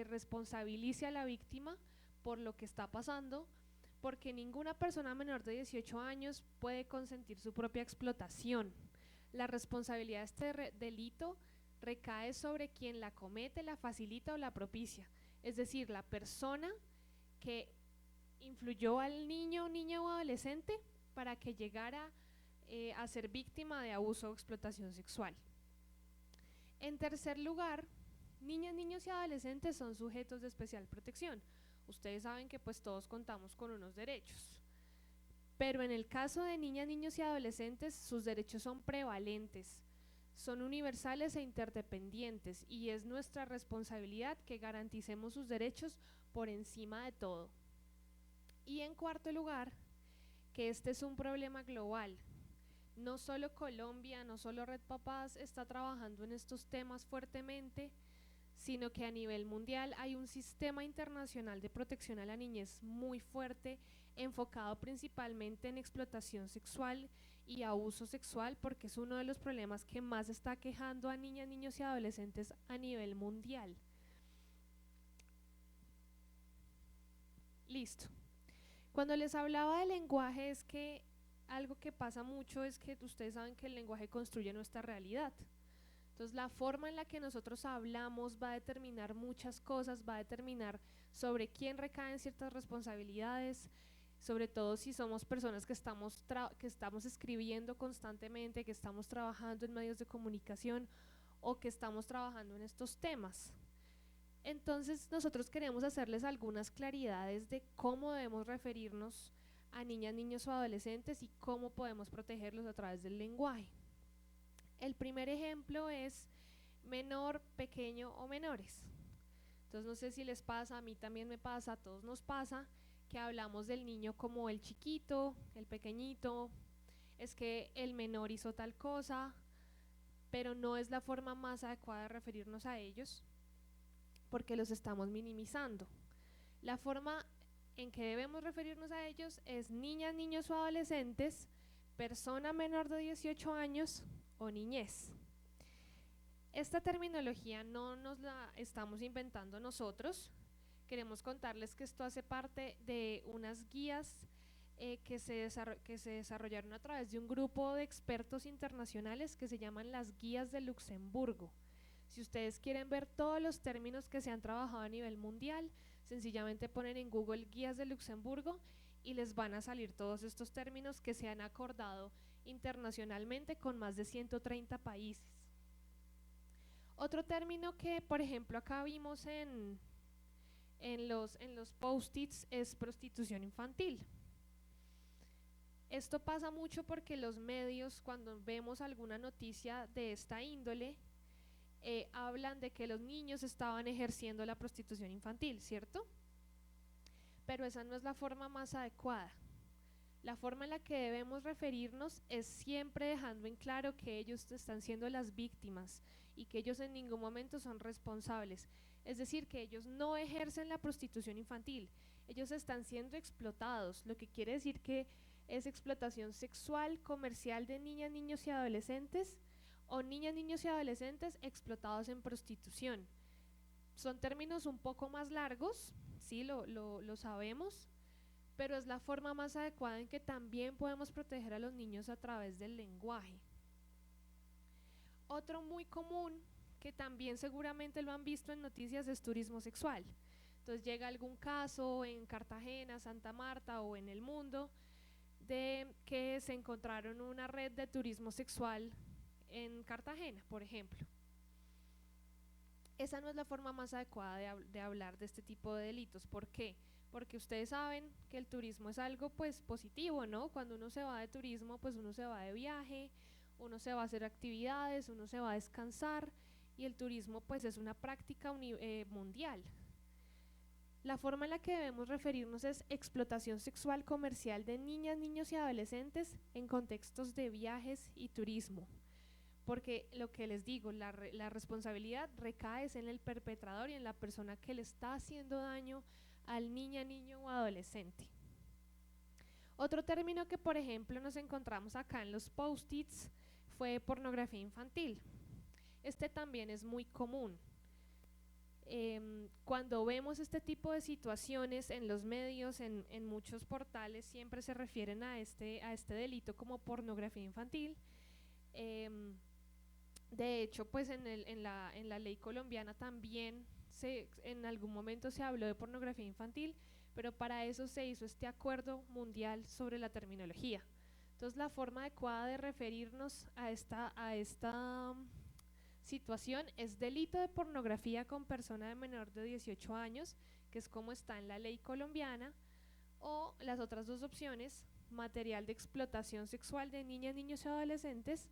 responsabilice a la víctima por lo que está pasando, porque ninguna persona menor de 18 años puede consentir su propia explotación. La responsabilidad de este delito recae sobre quien la comete, la facilita o la propicia, es decir, la persona que influyó al niño, niña o adolescente para que llegara a ser víctima de abuso o explotación sexual. En tercer lugar, niñas, niños y adolescentes son sujetos de especial protección. Ustedes saben que pues todos contamos con unos derechos, pero en el caso de niñas, niños y adolescentes sus derechos son prevalentes, son universales e interdependientes, y es nuestra responsabilidad que garanticemos sus derechos por encima de todo. Y en cuarto lugar, que este es un problema global. No solo Colombia, no solo Red Papás está trabajando en estos temas fuertemente, sino que a nivel mundial hay un sistema internacional de protección a la niñez muy fuerte, enfocado principalmente en explotación sexual y abuso sexual, porque es uno de los problemas que más está quejando a niñas, niños y adolescentes a nivel mundial. Listo. Cuando les hablaba del lenguaje, es que algo que pasa mucho es que ustedes saben que el lenguaje construye nuestra realidad. Entonces la forma en la que nosotros hablamos va a determinar muchas cosas, va a determinar sobre quién recaen ciertas responsabilidades, sobre todo si somos personas que estamos escribiendo constantemente, que estamos trabajando en medios de comunicación o que estamos trabajando en estos temas. Entonces nosotros queremos hacerles algunas claridades de cómo debemos referirnos a niñas, niños o adolescentes y cómo podemos protegerlos a través del lenguaje. El primer ejemplo es menor, pequeño o menores. Entonces no sé si les pasa, a mí también me pasa, a todos nos pasa, que hablamos del niño como el chiquito, el pequeñito, es que el menor hizo tal cosa, pero no es la forma más adecuada de referirnos a ellos, porque los estamos minimizando. La forma en que debemos referirnos a ellos es niñas, niños o adolescentes, persona menor de 18 años o niñez. Esta terminología no nos la estamos inventando nosotros. Queremos contarles que esto hace parte de unas guías que se desarrollaron a través de un grupo de expertos internacionales que se llaman las guías de Luxemburgo. Si ustedes quieren ver todos los términos que se han trabajado a nivel mundial, sencillamente ponen en Google guías de Luxemburgo y les van a salir todos estos términos que se han acordado internacionalmente con más de 130 países. Otro término que, por ejemplo, acá vimos en los post-its es prostitución infantil. Esto pasa mucho porque los medios, cuando vemos alguna noticia de esta índole, hablan de que los niños estaban ejerciendo la prostitución infantil, ¿cierto? pero esa no es la forma más adecuada. La forma en la que debemos referirnos es siempre dejando en claro que ellos están siendo las víctimas y que ellos en ningún momento son responsables. Es decir, que ellos no ejercen la prostitución infantil, ellos están siendo explotados, lo que quiere decir que es explotación sexual, comercial de niñas, niños y adolescentes, o niñas, niños y adolescentes explotados en prostitución. Son términos un poco más largos, sí, lo sabemos, pero es la forma más adecuada en que también podemos proteger a los niños a través del lenguaje. Otro muy común, que también seguramente lo han visto en noticias, es turismo sexual. Entonces llega algún caso en Cartagena, Santa Marta o en El Mundo de que se encontraron una red de turismo sexual en Cartagena, por ejemplo. Esa no es la forma más adecuada de hablar de este tipo de delitos. ¿Por qué? Porque ustedes saben que el turismo es algo pues positivo, ¿no? Cuando uno se va de turismo, pues uno se va de viaje, uno se va a hacer actividades, uno se va a descansar, y el turismo pues es una práctica mundial. La forma en la que debemos referirnos es explotación sexual comercial de niñas, niños y adolescentes en contextos de viajes y turismo. Porque lo que les digo, la responsabilidad recae en el perpetrador y en la persona que le está haciendo daño al niña, niño o adolescente. Otro término que, por ejemplo, nos encontramos acá en los post-its fue pornografía infantil. Este también es muy común. Cuando vemos este tipo de situaciones en los medios, en muchos portales, siempre se refieren a este delito como pornografía infantil. De hecho, pues en la ley colombiana también en algún momento se habló de pornografía infantil, pero para eso se hizo este acuerdo mundial sobre la terminología. Entonces, la forma adecuada de referirnos a esta situación es delito de pornografía con persona de menor de 18 años, que es como está en la ley colombiana, o las otras dos opciones, material de explotación sexual de niñas, niños y adolescentes,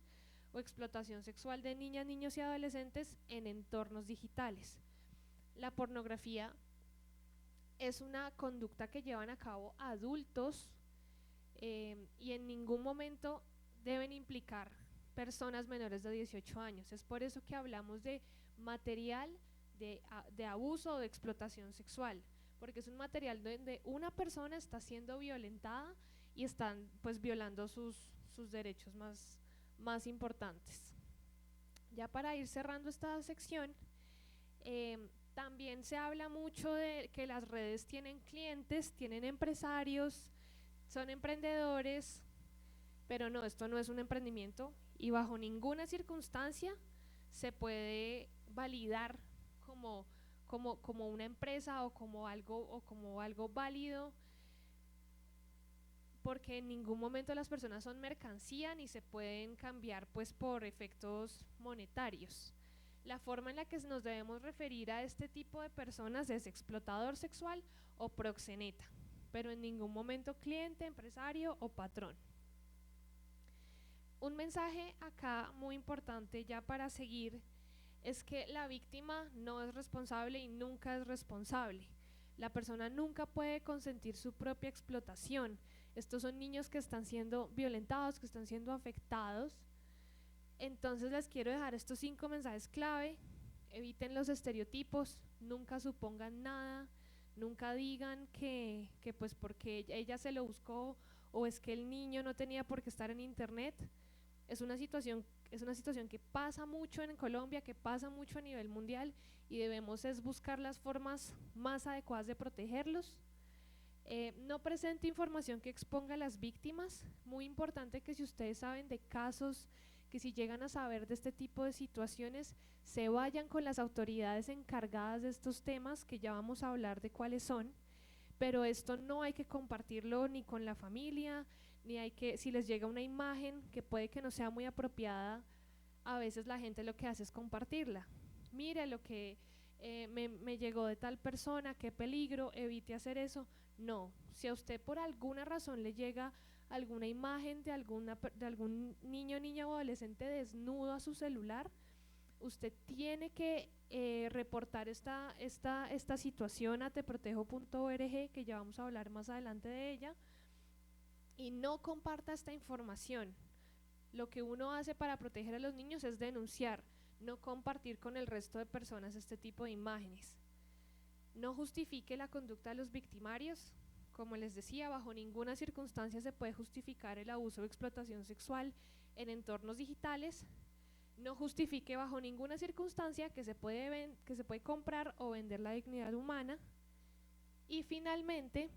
o explotación sexual de niñas, niños y adolescentes en entornos digitales. La pornografía es una conducta que llevan a cabo adultos y en ningún momento deben implicar personas menores de 18 años. Es por eso que hablamos de material de abuso o de explotación sexual, porque es un material donde una persona está siendo violentada y están pues violando sus derechos más importantes. Ya para ir cerrando esta sección, también se habla mucho de que las redes tienen clientes, tienen empresarios, son emprendedores, pero no, esto no es un emprendimiento y bajo ninguna circunstancia se puede validar como una empresa o como algo válido, porque en ningún momento las personas son mercancía ni se pueden cambiar pues por efectos monetarios. La forma en la que nos debemos referir a este tipo de personas es explotador sexual o proxeneta, pero en ningún momento cliente, empresario o patrón. Un mensaje acá muy importante ya para seguir es que la víctima no es responsable y nunca es responsable. La persona nunca puede consentir su propia explotación. Estos son niños que están siendo violentados, que están siendo afectados. Entonces les quiero dejar estos 5 mensajes clave. Eviten los estereotipos, nunca supongan nada, nunca digan que pues porque ella se lo buscó o es que el niño no tenía por qué estar en internet. Es una situación que pasa mucho en Colombia, que pasa mucho a nivel mundial y debemos buscar las formas más adecuadas de protegerlos. No presente información que exponga a las víctimas. Muy importante que si ustedes saben de casos, que si llegan a saber de este tipo de situaciones, se vayan con las autoridades encargadas de estos temas, que ya vamos a hablar de cuáles son, pero esto no hay que compartirlo ni con la familia, ni hay que, si les llega una imagen que puede que no sea muy apropiada, a veces la gente lo que hace es compartirla. Mire lo que me llegó de tal persona, qué peligro, evite hacer eso. No, si a usted por alguna razón le llega alguna imagen de algún niño, niña o adolescente desnudo a su celular, usted tiene que reportar esta situación a teprotejo.org, que ya vamos a hablar más adelante de ella, y no comparta esta información. Lo que uno hace para proteger a los niños es denunciar, no compartir con el resto de personas este tipo de imágenes. No justifique la conducta de los victimarios. Como les decía, bajo ninguna circunstancia se puede justificar el abuso o explotación sexual en entornos digitales. No justifique bajo ninguna circunstancia que se puede comprar o vender la dignidad humana. Y finalmente,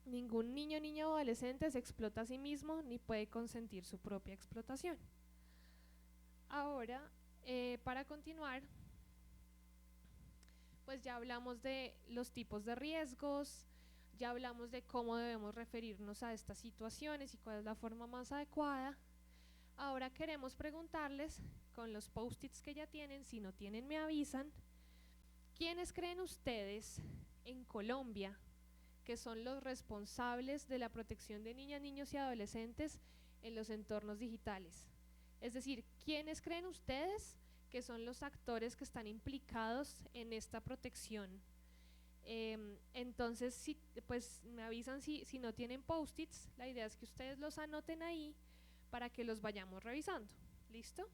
ningún niño, niña o adolescente se explota a sí mismo ni puede consentir su propia explotación. Ahora, para continuar, pues ya hablamos de los tipos de riesgos, ya hablamos de cómo debemos referirnos a estas situaciones y cuál es la forma más adecuada. Ahora queremos preguntarles, con los post-its que ya tienen, si no tienen me avisan, ¿quiénes creen ustedes en Colombia que son los responsables de la protección de niñas, niños y adolescentes en los entornos digitales? Es decir, ¿quiénes creen ustedes que son los actores que están implicados en esta protección? Entonces, pues me avisan si no tienen post-its. La idea es que ustedes los anoten ahí para que los vayamos revisando. ¿Listo?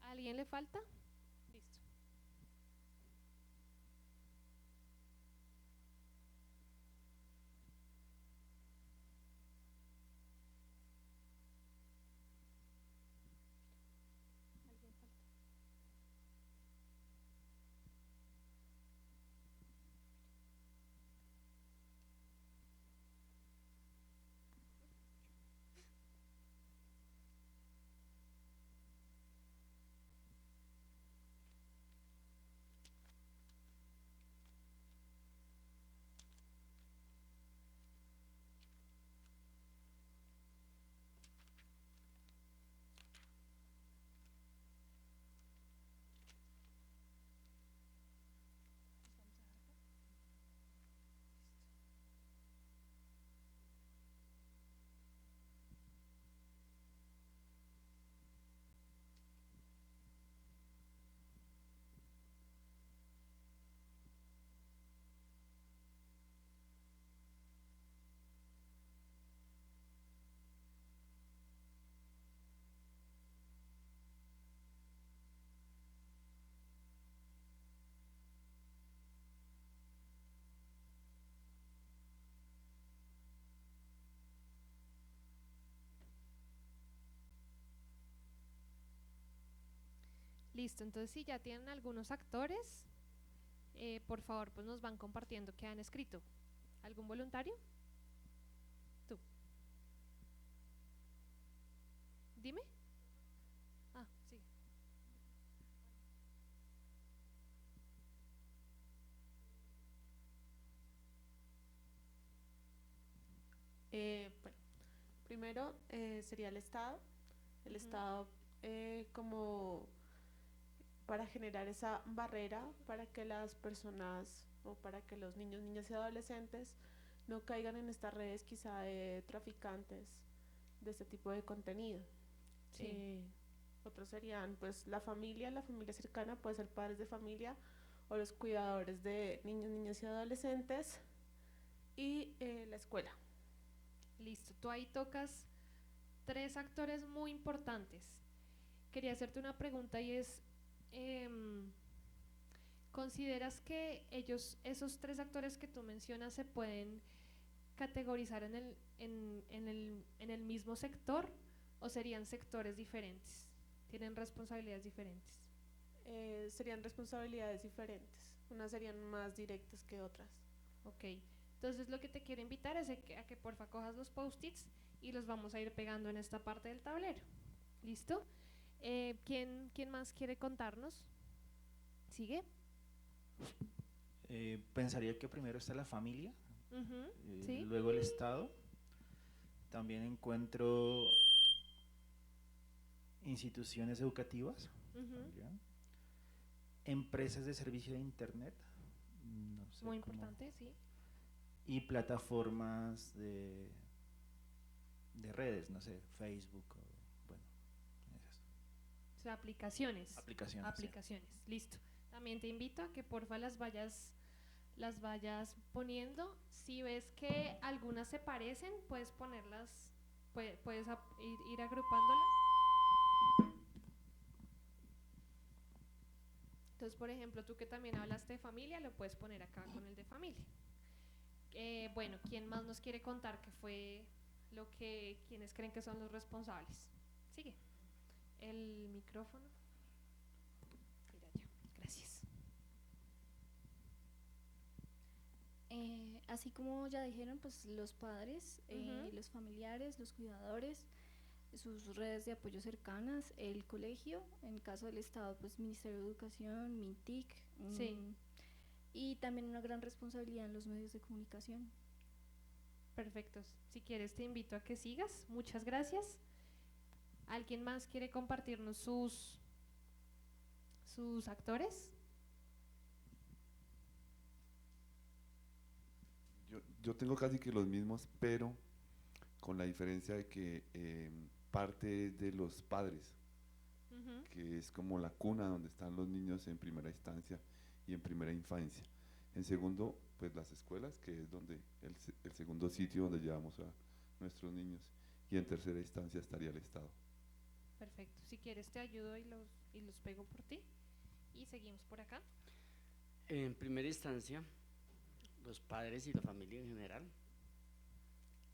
¿A alguien le falta? Listo. ¿Alguien falta? Listo, entonces si ya tienen algunos actores, por favor pues nos van compartiendo qué han escrito. ¿Algún voluntario? Tú. Dime. Ah, sí. Bueno, primero sería el Estado. El Estado como para generar esa barrera para que las personas o para que los niños, niñas y adolescentes no caigan en estas redes quizá de traficantes de este tipo de contenido. Sí. Otros serían pues la familia cercana, puede ser padres de familia o los cuidadores de niños, niñas y adolescentes, y la escuela. Listo, tú ahí tocas 3 actores muy importantes. Quería hacerte una pregunta y es, ¿consideras que esos 3 actores que tú mencionas se pueden categorizar en el mismo sector o serían sectores diferentes? ¿Tienen responsabilidades diferentes? Serían responsabilidades diferentes, unas serían más directas que otras. Ok, entonces lo que te quiero invitar es a que porfa cojas los post-its y los vamos a ir pegando en esta parte del tablero. ¿Listo? ¿Quién más quiere contarnos? ¿Sigue? Pensaría que primero está la familia, ¿Sí? luego el Estado. También encuentro instituciones educativas, ¿ya? Empresas de servicio de Internet, no sé Muy cómo, importante, sí. y plataformas de redes, no sé, Facebook, bueno, esas. sea, aplicaciones. Aplicaciones. Sí. Aplicaciones, listo. También te invito a que porfa las vayas poniendo. Si ves que algunas se parecen, puedes ponerlas, puedes ir agrupándolas. Entonces, por ejemplo, tú que también hablaste de familia, lo puedes poner acá con el de familia. Bueno, ¿quién más nos quiere contar qué fue quienes creen que son los responsables? Sigue. El micrófono. Mira yo. Gracias. Así como ya dijeron, pues los padres, Ujú. los familiares, los cuidadores, sus redes de apoyo cercanas, el colegio, en caso del Estado, pues Ministerio de Educación, MINTIC, Sí. y también una gran responsabilidad en los medios de comunicación. Perfecto. Si quieres, te invito a que sigas. Muchas gracias. ¿Alguien más quiere compartirnos sus actores? Yo tengo casi que los mismos, pero con la diferencia de que parte es de los padres, Ujú. que es como la cuna donde están los niños en primera instancia y en primera infancia. En segundo, pues las escuelas, que es donde el segundo sitio donde llevamos a nuestros niños. Y en tercera instancia estaría el Estado. Perfecto. Si quieres, te ayudo y los pego por ti. Y seguimos por acá. En primera instancia, los padres y la familia en general,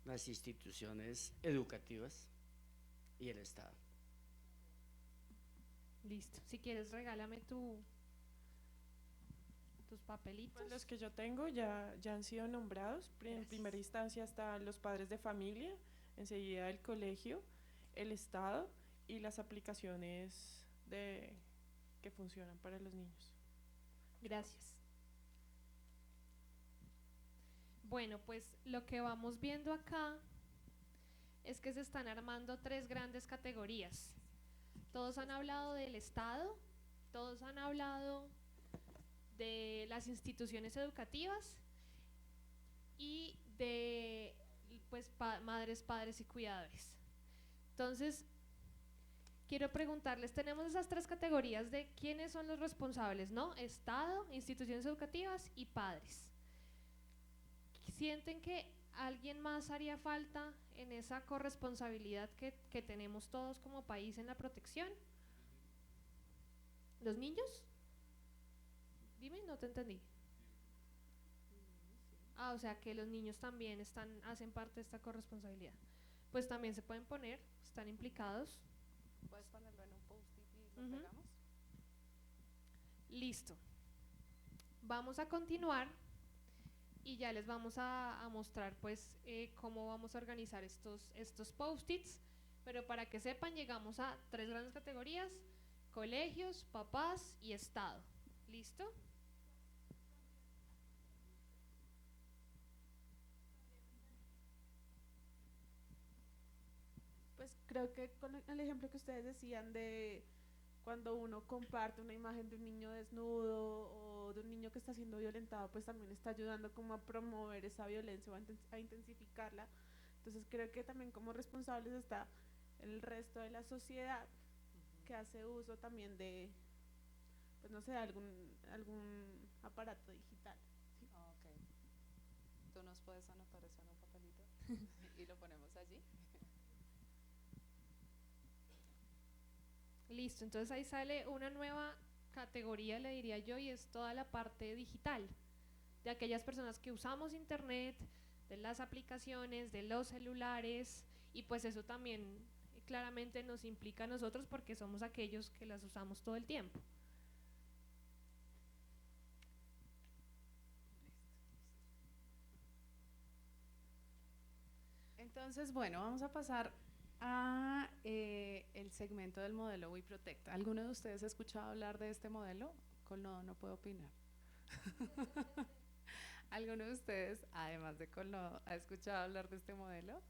las instituciones educativas y el Estado. Listo. Si quieres, regálame tus papelitos. Pues los que yo tengo ya han sido nombrados. En Gracias. primera instancia están los padres de familia, enseguida el colegio, el Estado y las aplicaciones que funcionan para los niños. Gracias. Bueno, pues lo que vamos viendo acá es que se están armando tres grandes categorías. Todos han hablado del Estado, todos han hablado de las instituciones educativas y de pues madres, padres y cuidadores. Entonces, quiero preguntarles, tenemos esas tres categorías de quiénes son los responsables, ¿no? Estado, instituciones educativas y padres. ¿Sienten que alguien más haría falta en esa corresponsabilidad que tenemos todos como país en la protección? ¿Los niños? Dime, no te entendí. O sea que los niños también hacen parte de esta corresponsabilidad. Pues también se pueden poner, están implicados. ¿Puedes ponerlo en un post-it y lo Ujú. pegamos? Listo. Vamos a continuar y ya les vamos a mostrar pues cómo vamos a organizar estos post-its, pero para que sepan llegamos a tres grandes categorías: colegios, papás y Estado. ¿Listo? Pues creo que con el ejemplo que ustedes decían de cuando uno comparte una imagen de un niño desnudo o de un niño que está siendo violentado, pues también está ayudando como a promover esa violencia o a intensificarla. Entonces creo que también como responsables está el resto de la sociedad que hace uso también de, pues no sé, algún aparato digital. ¿Sí? Ok. ¿Tú nos puedes anotar eso en un papelito? Y lo ponemos allí. Listo, entonces ahí sale una nueva categoría, le diría yo, y es toda la parte digital, de aquellas personas que usamos internet, de las aplicaciones, de los celulares, y pues eso también claramente nos implica a nosotros porque somos aquellos que las usamos todo el tiempo. Entonces, bueno, vamos a pasar a el segmento del modelo We Protect. ¿Alguno de ustedes ha escuchado hablar de este modelo? No puedo opinar. ¿Alguno de ustedes, además de Colno, ha escuchado hablar de este modelo?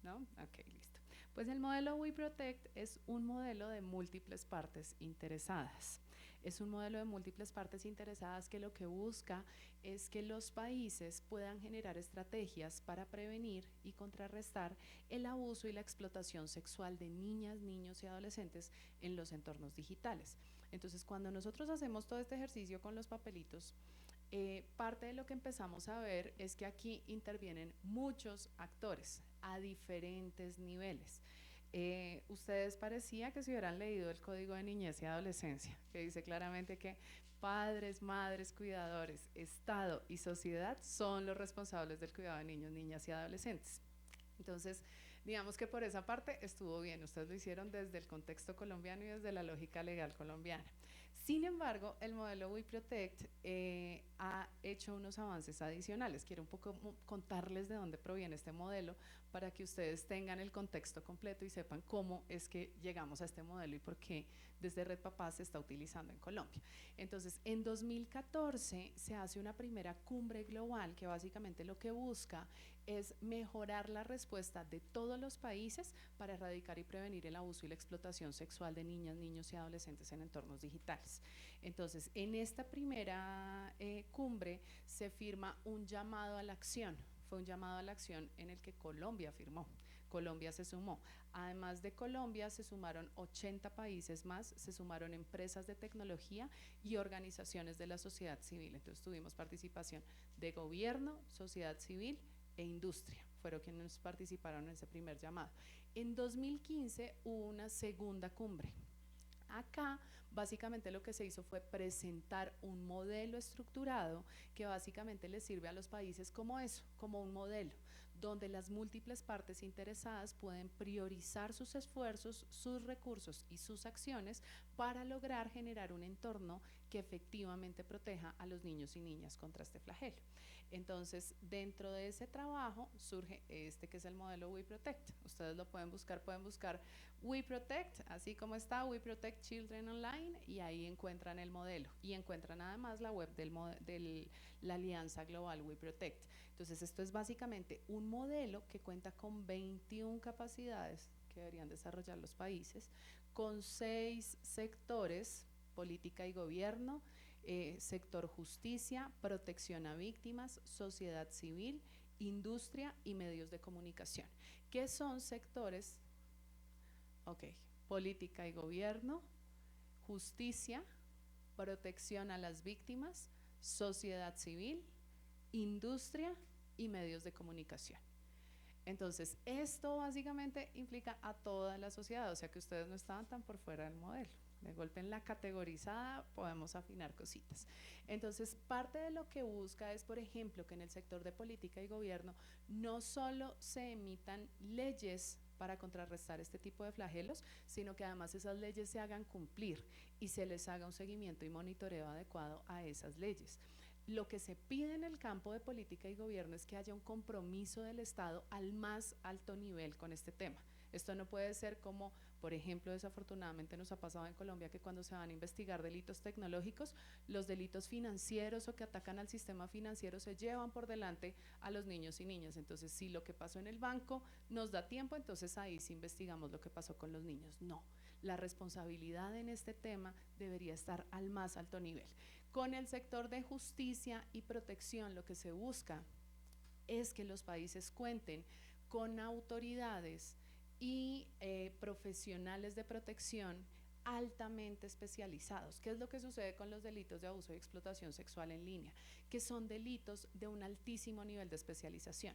¿No? Ok, listo. Pues el modelo We Protect es un modelo de múltiples partes interesadas. Es un modelo de múltiples partes interesadas que lo que busca es que los países puedan generar estrategias para prevenir y contrarrestar el abuso y la explotación sexual de niñas, niños y adolescentes en los entornos digitales. Entonces, cuando nosotros hacemos todo este ejercicio con los papelitos, parte de lo que empezamos a ver es que aquí intervienen muchos actores a diferentes niveles. Ustedes parecía que se hubieran leído el Código de Niñez y Adolescencia, que dice claramente que padres, madres, cuidadores, Estado y sociedad son los responsables del cuidado de niños, niñas y adolescentes. Entonces, digamos que por esa parte estuvo bien, ustedes lo hicieron desde el contexto colombiano y desde la lógica legal colombiana. Sin embargo, el modelo WeProtect ha hecho unos avances adicionales. Quiero un poco contarles de dónde proviene este modelo para que ustedes tengan el contexto completo y sepan cómo es que llegamos a este modelo y por qué desde Red Papá se está utilizando en Colombia. Entonces, en 2014 se hace una primera cumbre global que básicamente lo que busca es mejorar la respuesta de todos los países para erradicar y prevenir el abuso y la explotación sexual de niñas, niños y adolescentes en entornos digitales. Entonces, en esta primera cumbre se firma un llamado a la acción. Fue un llamado a la acción en el que Colombia firmó. Colombia se sumó. Además de Colombia, se sumaron 80 países más, se sumaron empresas de tecnología y organizaciones de la sociedad civil. Entonces tuvimos participación de gobierno, sociedad civil e industria. Fueron quienes participaron en ese primer llamado. En 2015 hubo una segunda cumbre. Acá básicamente lo que se hizo fue presentar un modelo estructurado que básicamente les sirve a los países como eso, como un modelo, donde las múltiples partes interesadas pueden priorizar sus esfuerzos, sus recursos y sus acciones para lograr generar un entorno que efectivamente proteja a los niños y niñas contra este flagelo. Entonces, dentro de ese trabajo surge este que es el modelo WeProtect. Ustedes lo pueden buscar WeProtect, así como está, WeProtect Children Online, y ahí encuentran el modelo y encuentran además la web de la Alianza Global WeProtect. Entonces, esto es básicamente un modelo que cuenta con 21 capacidades que deberían desarrollar los países, con 6 sectores: política y gobierno, sector justicia, protección a víctimas, sociedad civil, industria y medios de comunicación. ¿Qué son sectores? Ok, política y gobierno, justicia, protección a las víctimas, sociedad civil, industria y medios de comunicación. Entonces, esto básicamente implica a toda la sociedad, o sea que ustedes no estaban tan por fuera del modelo. De golpe en la categorizada podemos afinar cositas. Entonces, parte de lo que busca es, por ejemplo, que en el sector de política y gobierno no solo se emitan leyes para contrarrestar este tipo de flagelos, sino que además esas leyes se hagan cumplir y se les haga un seguimiento y monitoreo adecuado a esas leyes. Lo que se pide en el campo de política y gobierno es que haya un compromiso del Estado al más alto nivel con este tema. Esto no puede ser como, por ejemplo, desafortunadamente nos ha pasado en Colombia que cuando se van a investigar delitos tecnológicos, los delitos financieros o que atacan al sistema financiero se llevan por delante a los niños y niñas. Entonces, si lo que pasó en el banco nos da tiempo, entonces ahí sí investigamos lo que pasó con los niños. No, la responsabilidad en este tema debería estar al más alto nivel. Con el sector de justicia y protección, lo que se busca es que los países cuenten con autoridades y profesionales de protección altamente especializados. ¿Qué es lo que sucede con los delitos de abuso y explotación sexual en línea? Que son delitos de un altísimo nivel de especialización.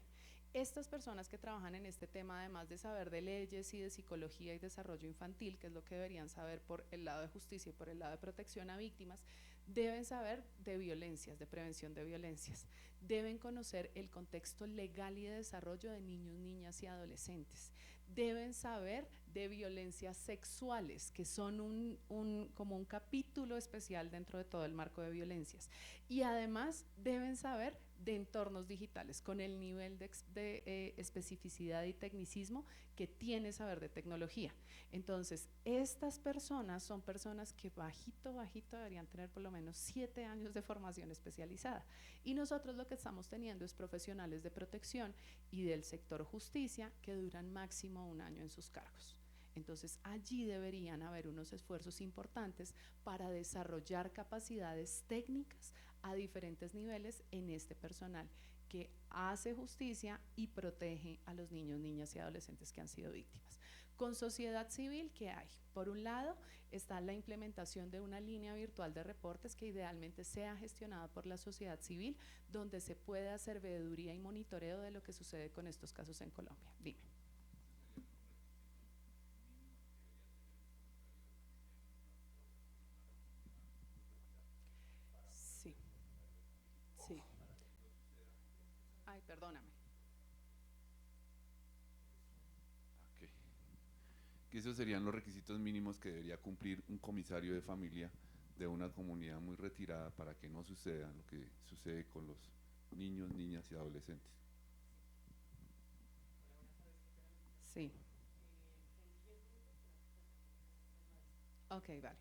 Estas personas que trabajan en este tema, además de saber de leyes y de psicología y desarrollo infantil, que es lo que deberían saber por el lado de justicia y por el lado de protección a víctimas, deben saber de violencias, de prevención de violencias, deben conocer el contexto legal y de desarrollo de niños, niñas y adolescentes, deben saber de violencias sexuales, que son como un capítulo especial dentro de todo el marco de violencias, y además deben saber de entornos digitales con el nivel de especificidad y tecnicismo que tiene saber de tecnología. Entonces, estas personas son personas que bajito deberían tener por lo menos 7 años de formación especializada, y nosotros lo que estamos teniendo es profesionales de protección y del sector justicia que duran máximo 1 año en sus cargos. Entonces allí deberían haber unos esfuerzos importantes para desarrollar capacidades técnicas a diferentes niveles en este personal que hace justicia y protege a los niños, niñas y adolescentes que han sido víctimas. Con sociedad civil, ¿qué hay? Por un lado, está la implementación de una línea virtual de reportes que idealmente sea gestionada por la sociedad civil, donde se pueda hacer veeduría y monitoreo de lo que sucede con estos casos en Colombia. Dime. Sí, sí. Ay, perdóname. Ok. Que esos serían los requisitos mínimos que debería cumplir un comisario de familia de una comunidad muy retirada para que no suceda lo que sucede con los niños, niñas y adolescentes. Sí. Ok, vale.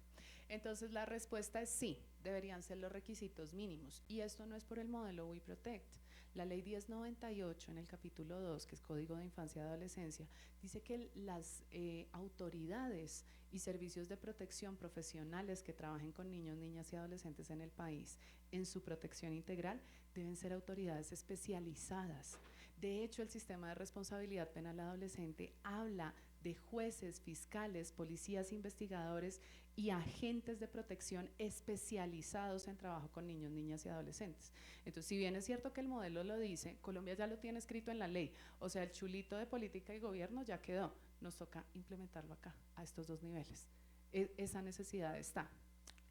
Entonces la respuesta es sí, deberían ser los requisitos mínimos. Y esto no es por el modelo We Protect. La ley 1098 en el capítulo 2, que es Código de Infancia y Adolescencia, dice que las autoridades y servicios de protección profesionales que trabajen con niños, niñas y adolescentes en el país en su protección integral deben ser autoridades especializadas. De hecho, el sistema de responsabilidad penal adolescente habla de jueces, fiscales, policías, investigadores y agentes de protección especializados en trabajo con niños, niñas y adolescentes. Entonces, si bien es cierto que el modelo lo dice, Colombia ya lo tiene escrito en la ley, o sea, el chulito de política y gobierno ya quedó, nos toca implementarlo acá, a estos dos niveles. Esa necesidad está.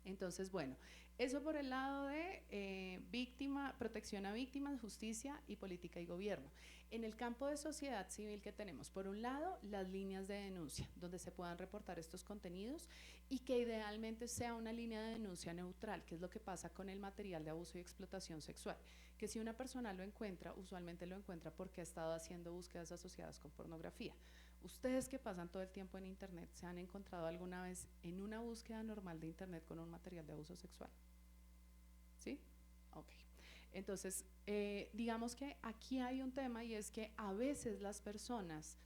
Entonces, bueno, eso por el lado de protección a víctimas, justicia y política y gobierno. En el campo de sociedad civil que tenemos, por un lado, las líneas de denuncia, donde se puedan reportar estos contenidos y que idealmente sea una línea de denuncia neutral, que es lo que pasa con el material de abuso y explotación sexual, que si una persona lo encuentra, usualmente lo encuentra porque ha estado haciendo búsquedas asociadas con pornografía. Ustedes que pasan todo el tiempo en internet, ¿se han encontrado alguna vez en una búsqueda normal de internet con un material de abuso sexual? ¿Sí? Ok. Entonces, digamos que aquí hay un tema y es que a veces las personas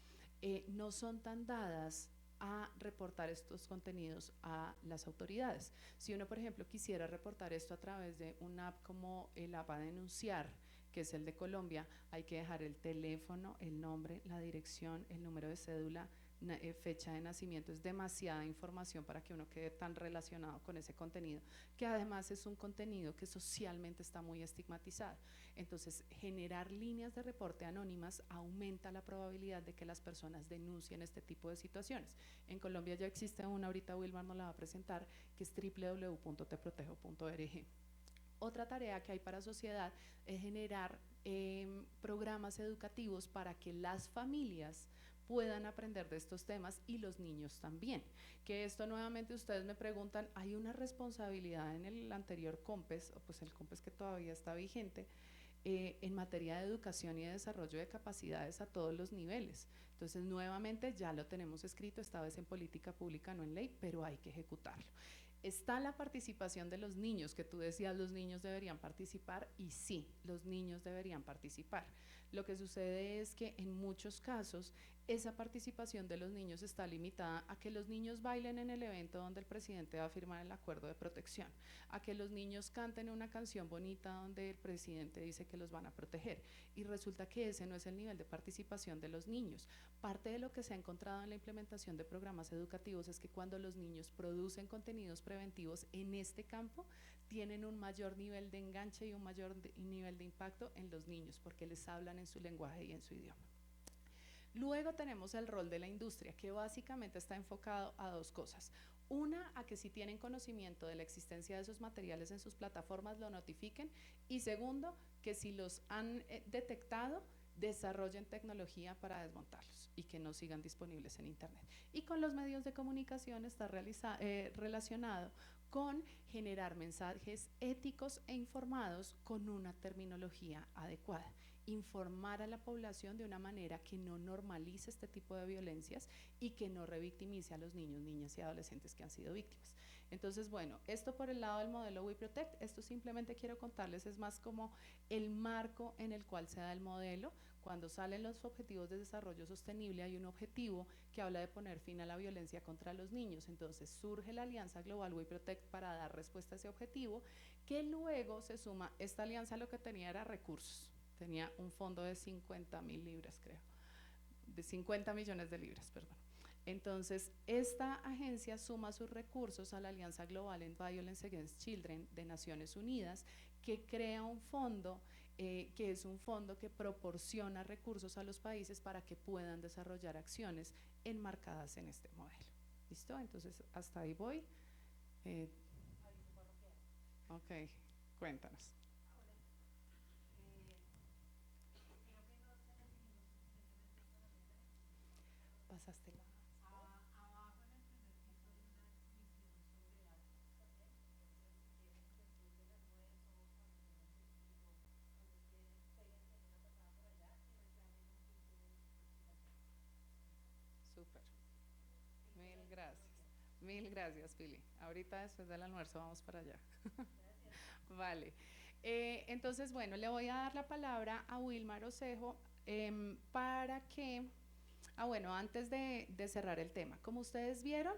no son tan dadas a reportar estos contenidos a las autoridades. Si uno, por ejemplo, quisiera reportar esto a través de una app como el app a denunciar, que es el de Colombia, hay que dejar el teléfono, el nombre, la dirección, el número de cédula, fecha de nacimiento. Es demasiada información para que uno quede tan relacionado con ese contenido, que además es un contenido que socialmente está muy estigmatizado. Entonces, generar líneas de reporte anónimas aumenta la probabilidad de que las personas denuncien este tipo de situaciones. En Colombia ya existe una, ahorita Wilmar nos la va a presentar, que es www.teprotejo.org. Otra tarea que hay para sociedad es generar programas educativos para que las familias puedan aprender de estos temas y los niños también. Que esto nuevamente ustedes me preguntan, hay una responsabilidad en el anterior COMPES, o pues el COMPES que todavía está vigente, en materia de educación y de desarrollo de capacidades a todos los niveles. Entonces, nuevamente ya lo tenemos escrito, esta vez en política pública, no en ley, pero hay que ejecutarlo. Está la participación de los niños, que tú decías los niños deberían participar, y sí, los niños deberían participar. Lo que sucede es que en muchos casos esa participación de los niños está limitada a que los niños bailen en el evento donde el presidente va a firmar el acuerdo de protección, a que los niños canten una canción bonita donde el presidente dice que los van a proteger, y resulta que ese no es el nivel de participación de los niños. Parte de lo que se ha encontrado en la implementación de programas educativos es que cuando los niños producen contenidos preventivos en este campo, tienen un mayor nivel de enganche y un mayor nivel de impacto en los niños, porque les hablan en su lenguaje y en su idioma. Luego tenemos el rol de la industria, que básicamente está enfocado a dos cosas. Una, a que si tienen conocimiento de la existencia de esos materiales en sus plataformas, lo notifiquen. Y segundo, que si los han detectado, desarrollen tecnología para desmontarlos y que no sigan disponibles en internet. Y con los medios de comunicación está relacionado con generar mensajes éticos e informados con una terminología adecuada. Informar a la población de una manera que no normalice este tipo de violencias y que no revictimice a los niños, niñas y adolescentes que han sido víctimas. Entonces, bueno, esto por el lado del modelo We Protect. Esto simplemente quiero contarles, es más como el marco en el cual se da el modelo. cuando salen los objetivos de desarrollo sostenible hay un objetivo que habla de poner fin a la violencia contra los niños. Entonces surge la Alianza Global We Protect para dar respuesta a ese objetivo, que luego se suma, esta alianza lo que tenía era recursos, tenía un fondo de 50.000 libras, creo, de 50 millones de libras, perdón. Entonces, esta agencia suma sus recursos a la Alianza Global en Violence Against Children de Naciones Unidas, que crea un fondo, que es un fondo que proporciona recursos a los países para que puedan desarrollar acciones enmarcadas en este modelo. ¿Listo? Entonces, hasta ahí voy. Ok, cuéntanos. Pasaste la... Súper. Mil gracias. Mil gracias, Pili. Ahorita después del almuerzo vamos para allá. Vale. Entonces, bueno, le voy a dar la palabra a Wilmar Osejo para que... bueno, antes de cerrar el tema, como ustedes vieron,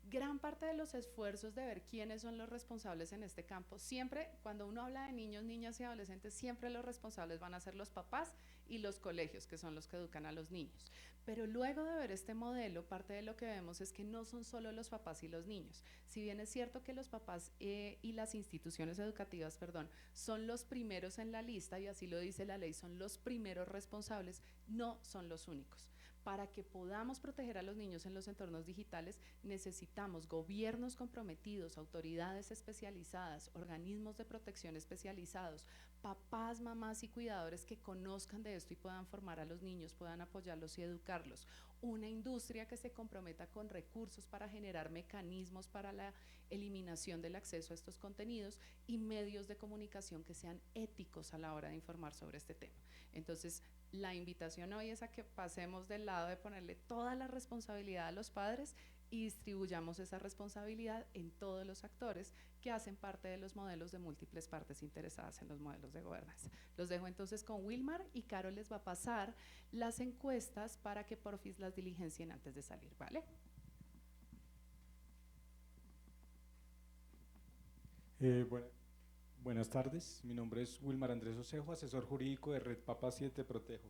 gran parte de los esfuerzos de ver quiénes son los responsables en este campo, siempre cuando uno habla de niños, niñas y adolescentes, siempre los responsables van a ser los papás y los colegios, que son los que educan a los niños. Pero luego de ver este modelo, parte de lo que vemos es que no son solo los papás y los niños. Si bien es cierto que los papás y las instituciones educativas, perdón, son los primeros en la lista, y así lo dice la ley, son los primeros responsables, no son los únicos. Para que podamos proteger a los niños en los entornos digitales, necesitamos gobiernos comprometidos, autoridades especializadas, organismos de protección especializados, papás, mamás y cuidadores que conozcan de esto y puedan formar a los niños, puedan apoyarlos y educarlos. Una industria que se comprometa con recursos para generar mecanismos para la eliminación del acceso a estos contenidos y medios de comunicación que sean éticos a la hora de informar sobre este tema. Entonces, la invitación hoy es a que pasemos del lado de ponerle toda la responsabilidad a los padres y distribuyamos esa responsabilidad en todos los actores que hacen parte de los modelos de múltiples partes interesadas en los modelos de gobernanza. Los dejo entonces con Wilmar y Caro les va a pasar las encuestas para que porfis las diligencien antes de salir, ¿vale? Buenas tardes, mi nombre es Wilmar Andrés Osejo, asesor jurídico de Red Papá 7 Protejo.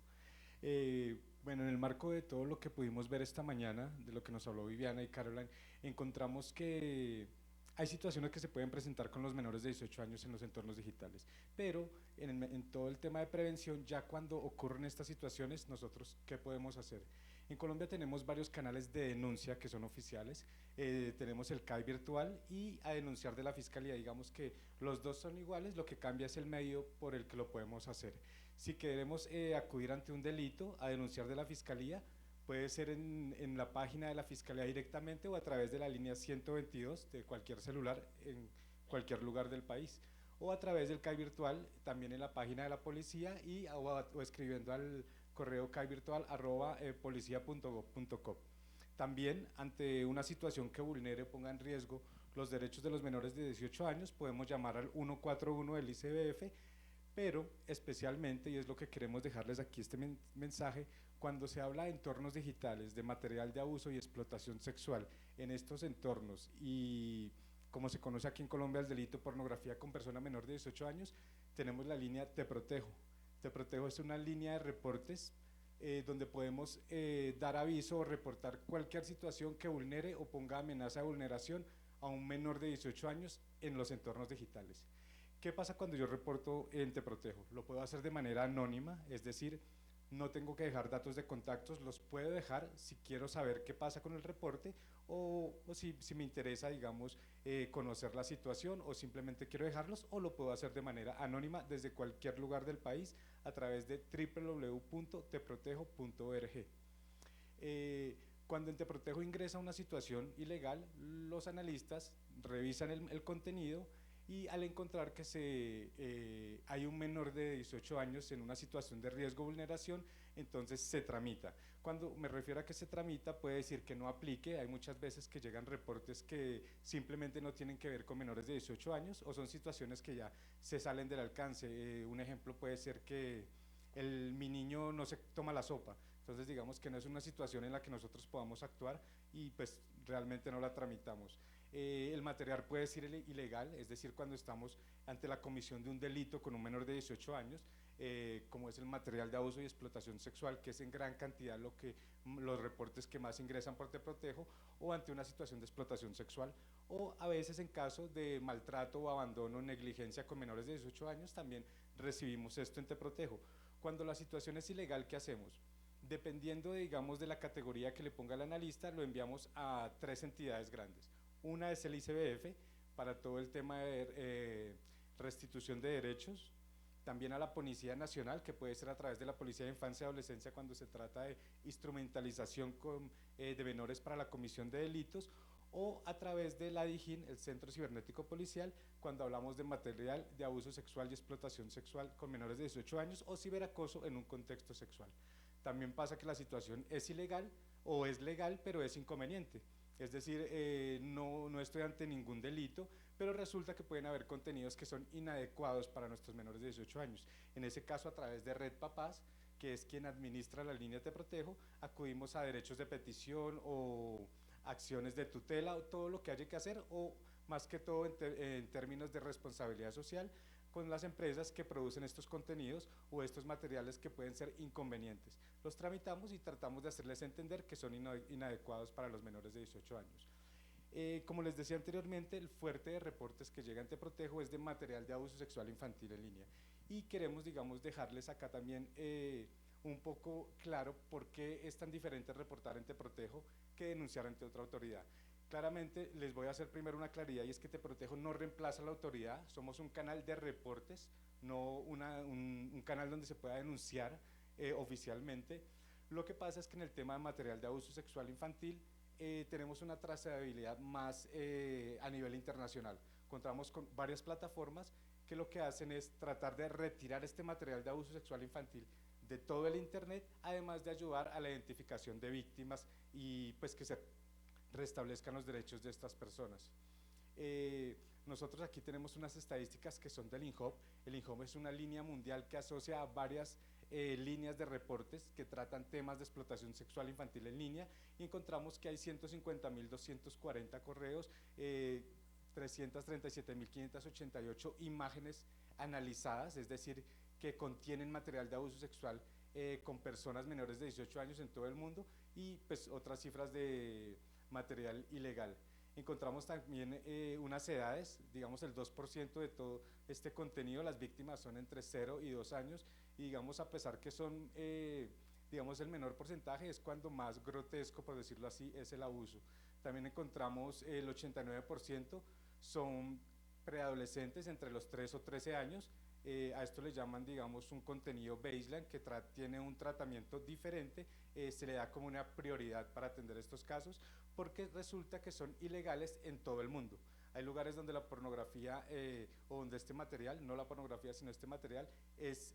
Bueno, en el marco de todo lo que pudimos ver esta mañana, de lo que nos habló Viviana y Caroline, encontramos que hay situaciones que se pueden presentar con los menores de 18 años en los entornos digitales, pero en todo el tema de prevención, ya cuando ocurren estas situaciones, nosotros, ¿qué podemos hacer? En Colombia tenemos varios canales de denuncia que son oficiales, tenemos el CAI virtual y a denunciar de la Fiscalía, digamos que los dos son iguales, lo que cambia es el medio por el que lo podemos hacer. Si queremos acudir ante un delito, a denunciar de la Fiscalía, puede ser en la página de la Fiscalía directamente o a través de la línea 122 de cualquier celular en cualquier lugar del país, o a través del CAI virtual, también en la página de la policía o escribiendo al correo caivirtual@policia.gov.co. También ante una situación que vulnere o ponga en riesgo los derechos de los menores de 18 años, podemos llamar al 141 del ICBF, pero especialmente, y es lo que queremos dejarles aquí este mensaje, cuando se habla de entornos digitales, de material de abuso y explotación sexual en estos entornos, y como se conoce aquí en Colombia el delito de pornografía con persona menor de 18 años, tenemos la línea Te Protejo. Te Protejo es una línea de reportes donde podemos dar aviso o reportar cualquier situación que vulnere o ponga amenaza de vulneración a un menor de 18 años en los entornos digitales. ¿Qué pasa cuando yo reporto en Te Protejo? Lo puedo hacer de manera anónima, es decir, no tengo que dejar datos de contactos, los puedo dejar si quiero saber qué pasa con el reporte o si me interesa, digamos, conocer la situación o simplemente quiero dejarlos, o lo puedo hacer de manera anónima desde cualquier lugar del país a través de www.teprotejo.org. Cuando en Te Protejo ingresa una situación ilegal, los analistas revisan el contenido y al encontrar que hay un menor de 18 años en una situación de riesgo o vulneración, entonces se tramita. Cuando me refiero a que se tramita, puede decir que no aplique. Hay muchas veces que llegan reportes que simplemente no tienen que ver con menores de 18 años o son situaciones que ya se salen del alcance. Un ejemplo puede ser que mi niño no se toma la sopa. Entonces digamos que no es una situación en la que nosotros podamos actuar y pues realmente no la tramitamos. El material puede ser ilegal, es decir, cuando estamos ante la comisión de un delito con un menor de 18 años, como es el material de abuso y explotación sexual, que es en gran cantidad los reportes que más ingresan por Te Protejo, o ante una situación de explotación sexual, o a veces en caso de maltrato o abandono o negligencia con menores de 18 años, también recibimos esto en Te Protejo. Cuando la situación es ilegal, ¿qué hacemos? Dependiendo, digamos, de la categoría que le ponga el analista, lo enviamos a 3 entidades grandes. Una es el ICBF, para todo el tema de restitución de derechos, también a la Policía Nacional, que puede ser a través de la Policía de Infancia y Adolescencia cuando se trata de instrumentalización de menores para la comisión de delitos, o a través de la DIJÍN, el Centro Cibernético Policial, cuando hablamos de material de abuso sexual y explotación sexual con menores de 18 años o ciberacoso en un contexto sexual. También pasa que la situación es ilegal o es legal, pero es inconveniente. Es decir, no estoy ante ningún delito, pero resulta que pueden haber contenidos que son inadecuados para nuestros menores de 18 años. En ese caso, a través de Red Papás, que es quien administra la línea Te Protejo, acudimos a derechos de petición o acciones de tutela o todo lo que haya que hacer, o más que todo en términos de responsabilidad social con las empresas que producen estos contenidos o estos materiales que pueden ser inconvenientes. Los tramitamos y tratamos de hacerles entender que son inadecuados para los menores de 18 años. Como les decía anteriormente, el fuerte de reportes que llega en Te Protejo es de material de abuso sexual infantil en línea, y queremos, digamos, dejarles acá también un poco claro por qué es tan diferente reportar en Te Protejo que denunciar ante otra autoridad. Claramente les voy a hacer primero una claridad, y es que Te Protejo no reemplaza a la autoridad, somos un canal de reportes, no un canal donde se pueda denunciar oficialmente. Lo que pasa es que en el tema de material de abuso sexual infantil tenemos una trazabilidad más a nivel internacional. Contamos con varias plataformas que lo que hacen es tratar de retirar este material de abuso sexual infantil de todo el internet, además de ayudar a la identificación de víctimas y pues que se restablezcan los derechos de estas personas. Nosotros aquí tenemos unas estadísticas que son del INJOP. El INJOP es una línea mundial que asocia a varias líneas de reportes que tratan temas de explotación sexual infantil en línea, y encontramos que hay 150.240 correos, 337.588 imágenes analizadas, es decir, que contienen material de abuso sexual con personas menores de 18 años en todo el mundo, y pues otras cifras de material ilegal. Encontramos también unas edades, digamos el 2% de todo este contenido, las víctimas son entre 0 y 2 años, y digamos a pesar que son, digamos el menor porcentaje, es cuando más grotesco, por decirlo así, es el abuso. También encontramos el 89% son preadolescentes entre los 3 o 13 años, a esto le llaman, digamos, un contenido baseline que tiene un tratamiento diferente, se le da como una prioridad para atender estos casos, porque resulta que son ilegales en todo el mundo. Hay lugares donde la pornografía o donde este material, no la pornografía sino este material, es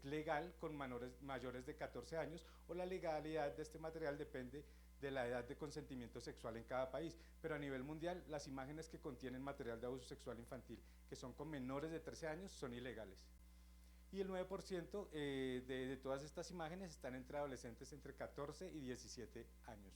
legal con mayores de 14 años, o la legalidad de este material depende de la edad de consentimiento sexual en cada país, pero a nivel mundial las imágenes que contienen material de abuso sexual infantil que son con menores de 13 años son ilegales. Y el 9% de todas estas imágenes están entre adolescentes entre 14 y 17 años.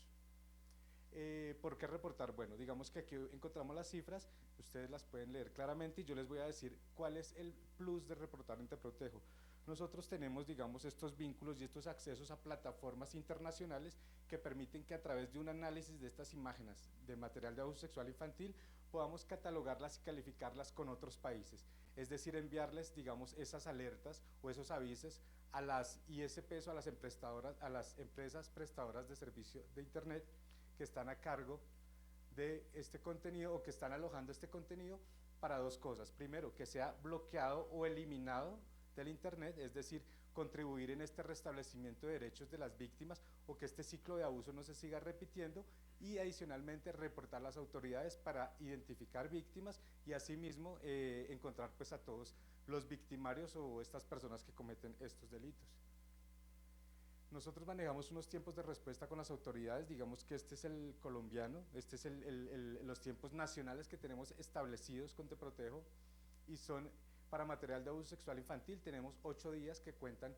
¿Por qué reportar? Bueno, digamos que aquí encontramos las cifras, ustedes las pueden leer claramente, y yo les voy a decir cuál es el plus de reportar en Te Protejo. Nosotros tenemos, digamos, estos vínculos y estos accesos a plataformas internacionales que permiten que a través de un análisis de estas imágenes de material de abuso sexual infantil podamos catalogarlas y calificarlas con otros países, es decir, enviarles, digamos, esas alertas o esos avisos a las ISPs o a las empresas prestadoras de servicio de internet que están a cargo de este contenido o que están alojando este contenido, para dos cosas. Primero, que sea bloqueado o eliminado del internet, es decir, contribuir en este restablecimiento de derechos de las víctimas, o que este ciclo de abuso no se siga repitiendo, y adicionalmente reportar a las autoridades para identificar víctimas y asimismo encontrar pues a todos los victimarios o estas personas que cometen estos delitos. Nosotros manejamos unos tiempos de respuesta con las autoridades, digamos que este es el colombiano, este es los tiempos nacionales que tenemos establecidos con Te Protejo, y son Para material de abuso sexual infantil tenemos 8 días que cuentan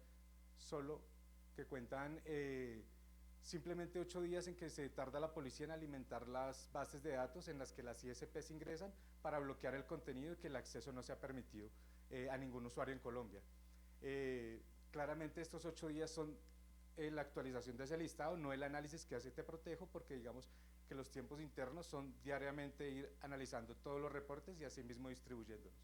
simplemente 8 días en que se tarda la policía en alimentar las bases de datos en las que las ISPs ingresan para bloquear el contenido y que el acceso no sea permitido a ningún usuario en Colombia. Claramente estos 8 días son la actualización de ese listado, no el análisis que hace Te Protejo, porque digamos que los tiempos internos son diariamente ir analizando todos los reportes y así mismo distribuyéndolos.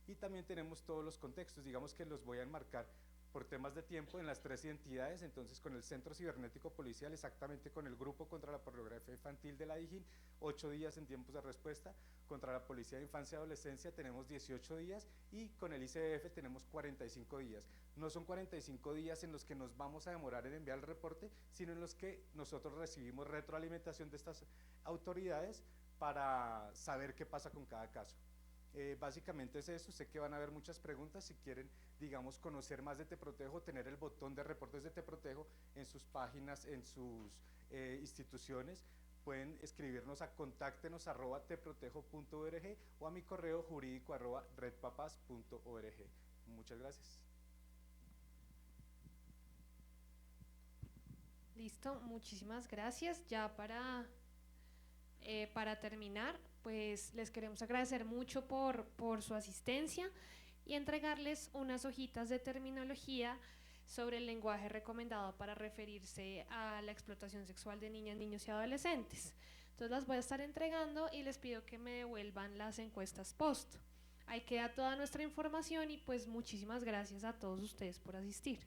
Y también tenemos todos los contextos, digamos que los voy a enmarcar por temas de tiempo en las 3 identidades, entonces con el Centro Cibernético Policial, exactamente con el Grupo contra la Pornografía Infantil de la DIJÍN, 8 días en tiempos de respuesta, contra la Policía de Infancia y Adolescencia tenemos 18 días y con el ICBF tenemos 45 días. No son 45 días en los que nos vamos a demorar en enviar el reporte, sino en los que nosotros recibimos retroalimentación de estas autoridades para saber qué pasa con cada caso. Básicamente es eso. Sé que van a haber muchas preguntas. Si quieren, digamos, conocer más de Te Protejo, tener el botón de reportes de Te Protejo en sus páginas, en sus instituciones, pueden escribirnos a contáctenos@teprotejo.org o a mi correo jurídico@redpapas.org. Muchas gracias. Listo, muchísimas gracias. Ya para terminar, pues les queremos agradecer mucho por su asistencia y entregarles unas hojitas de terminología sobre el lenguaje recomendado para referirse a la explotación sexual de niñas, niños y adolescentes. Entonces las voy a estar entregando y les pido que me devuelvan las encuestas post. Ahí queda toda nuestra información y pues muchísimas gracias a todos ustedes por asistir.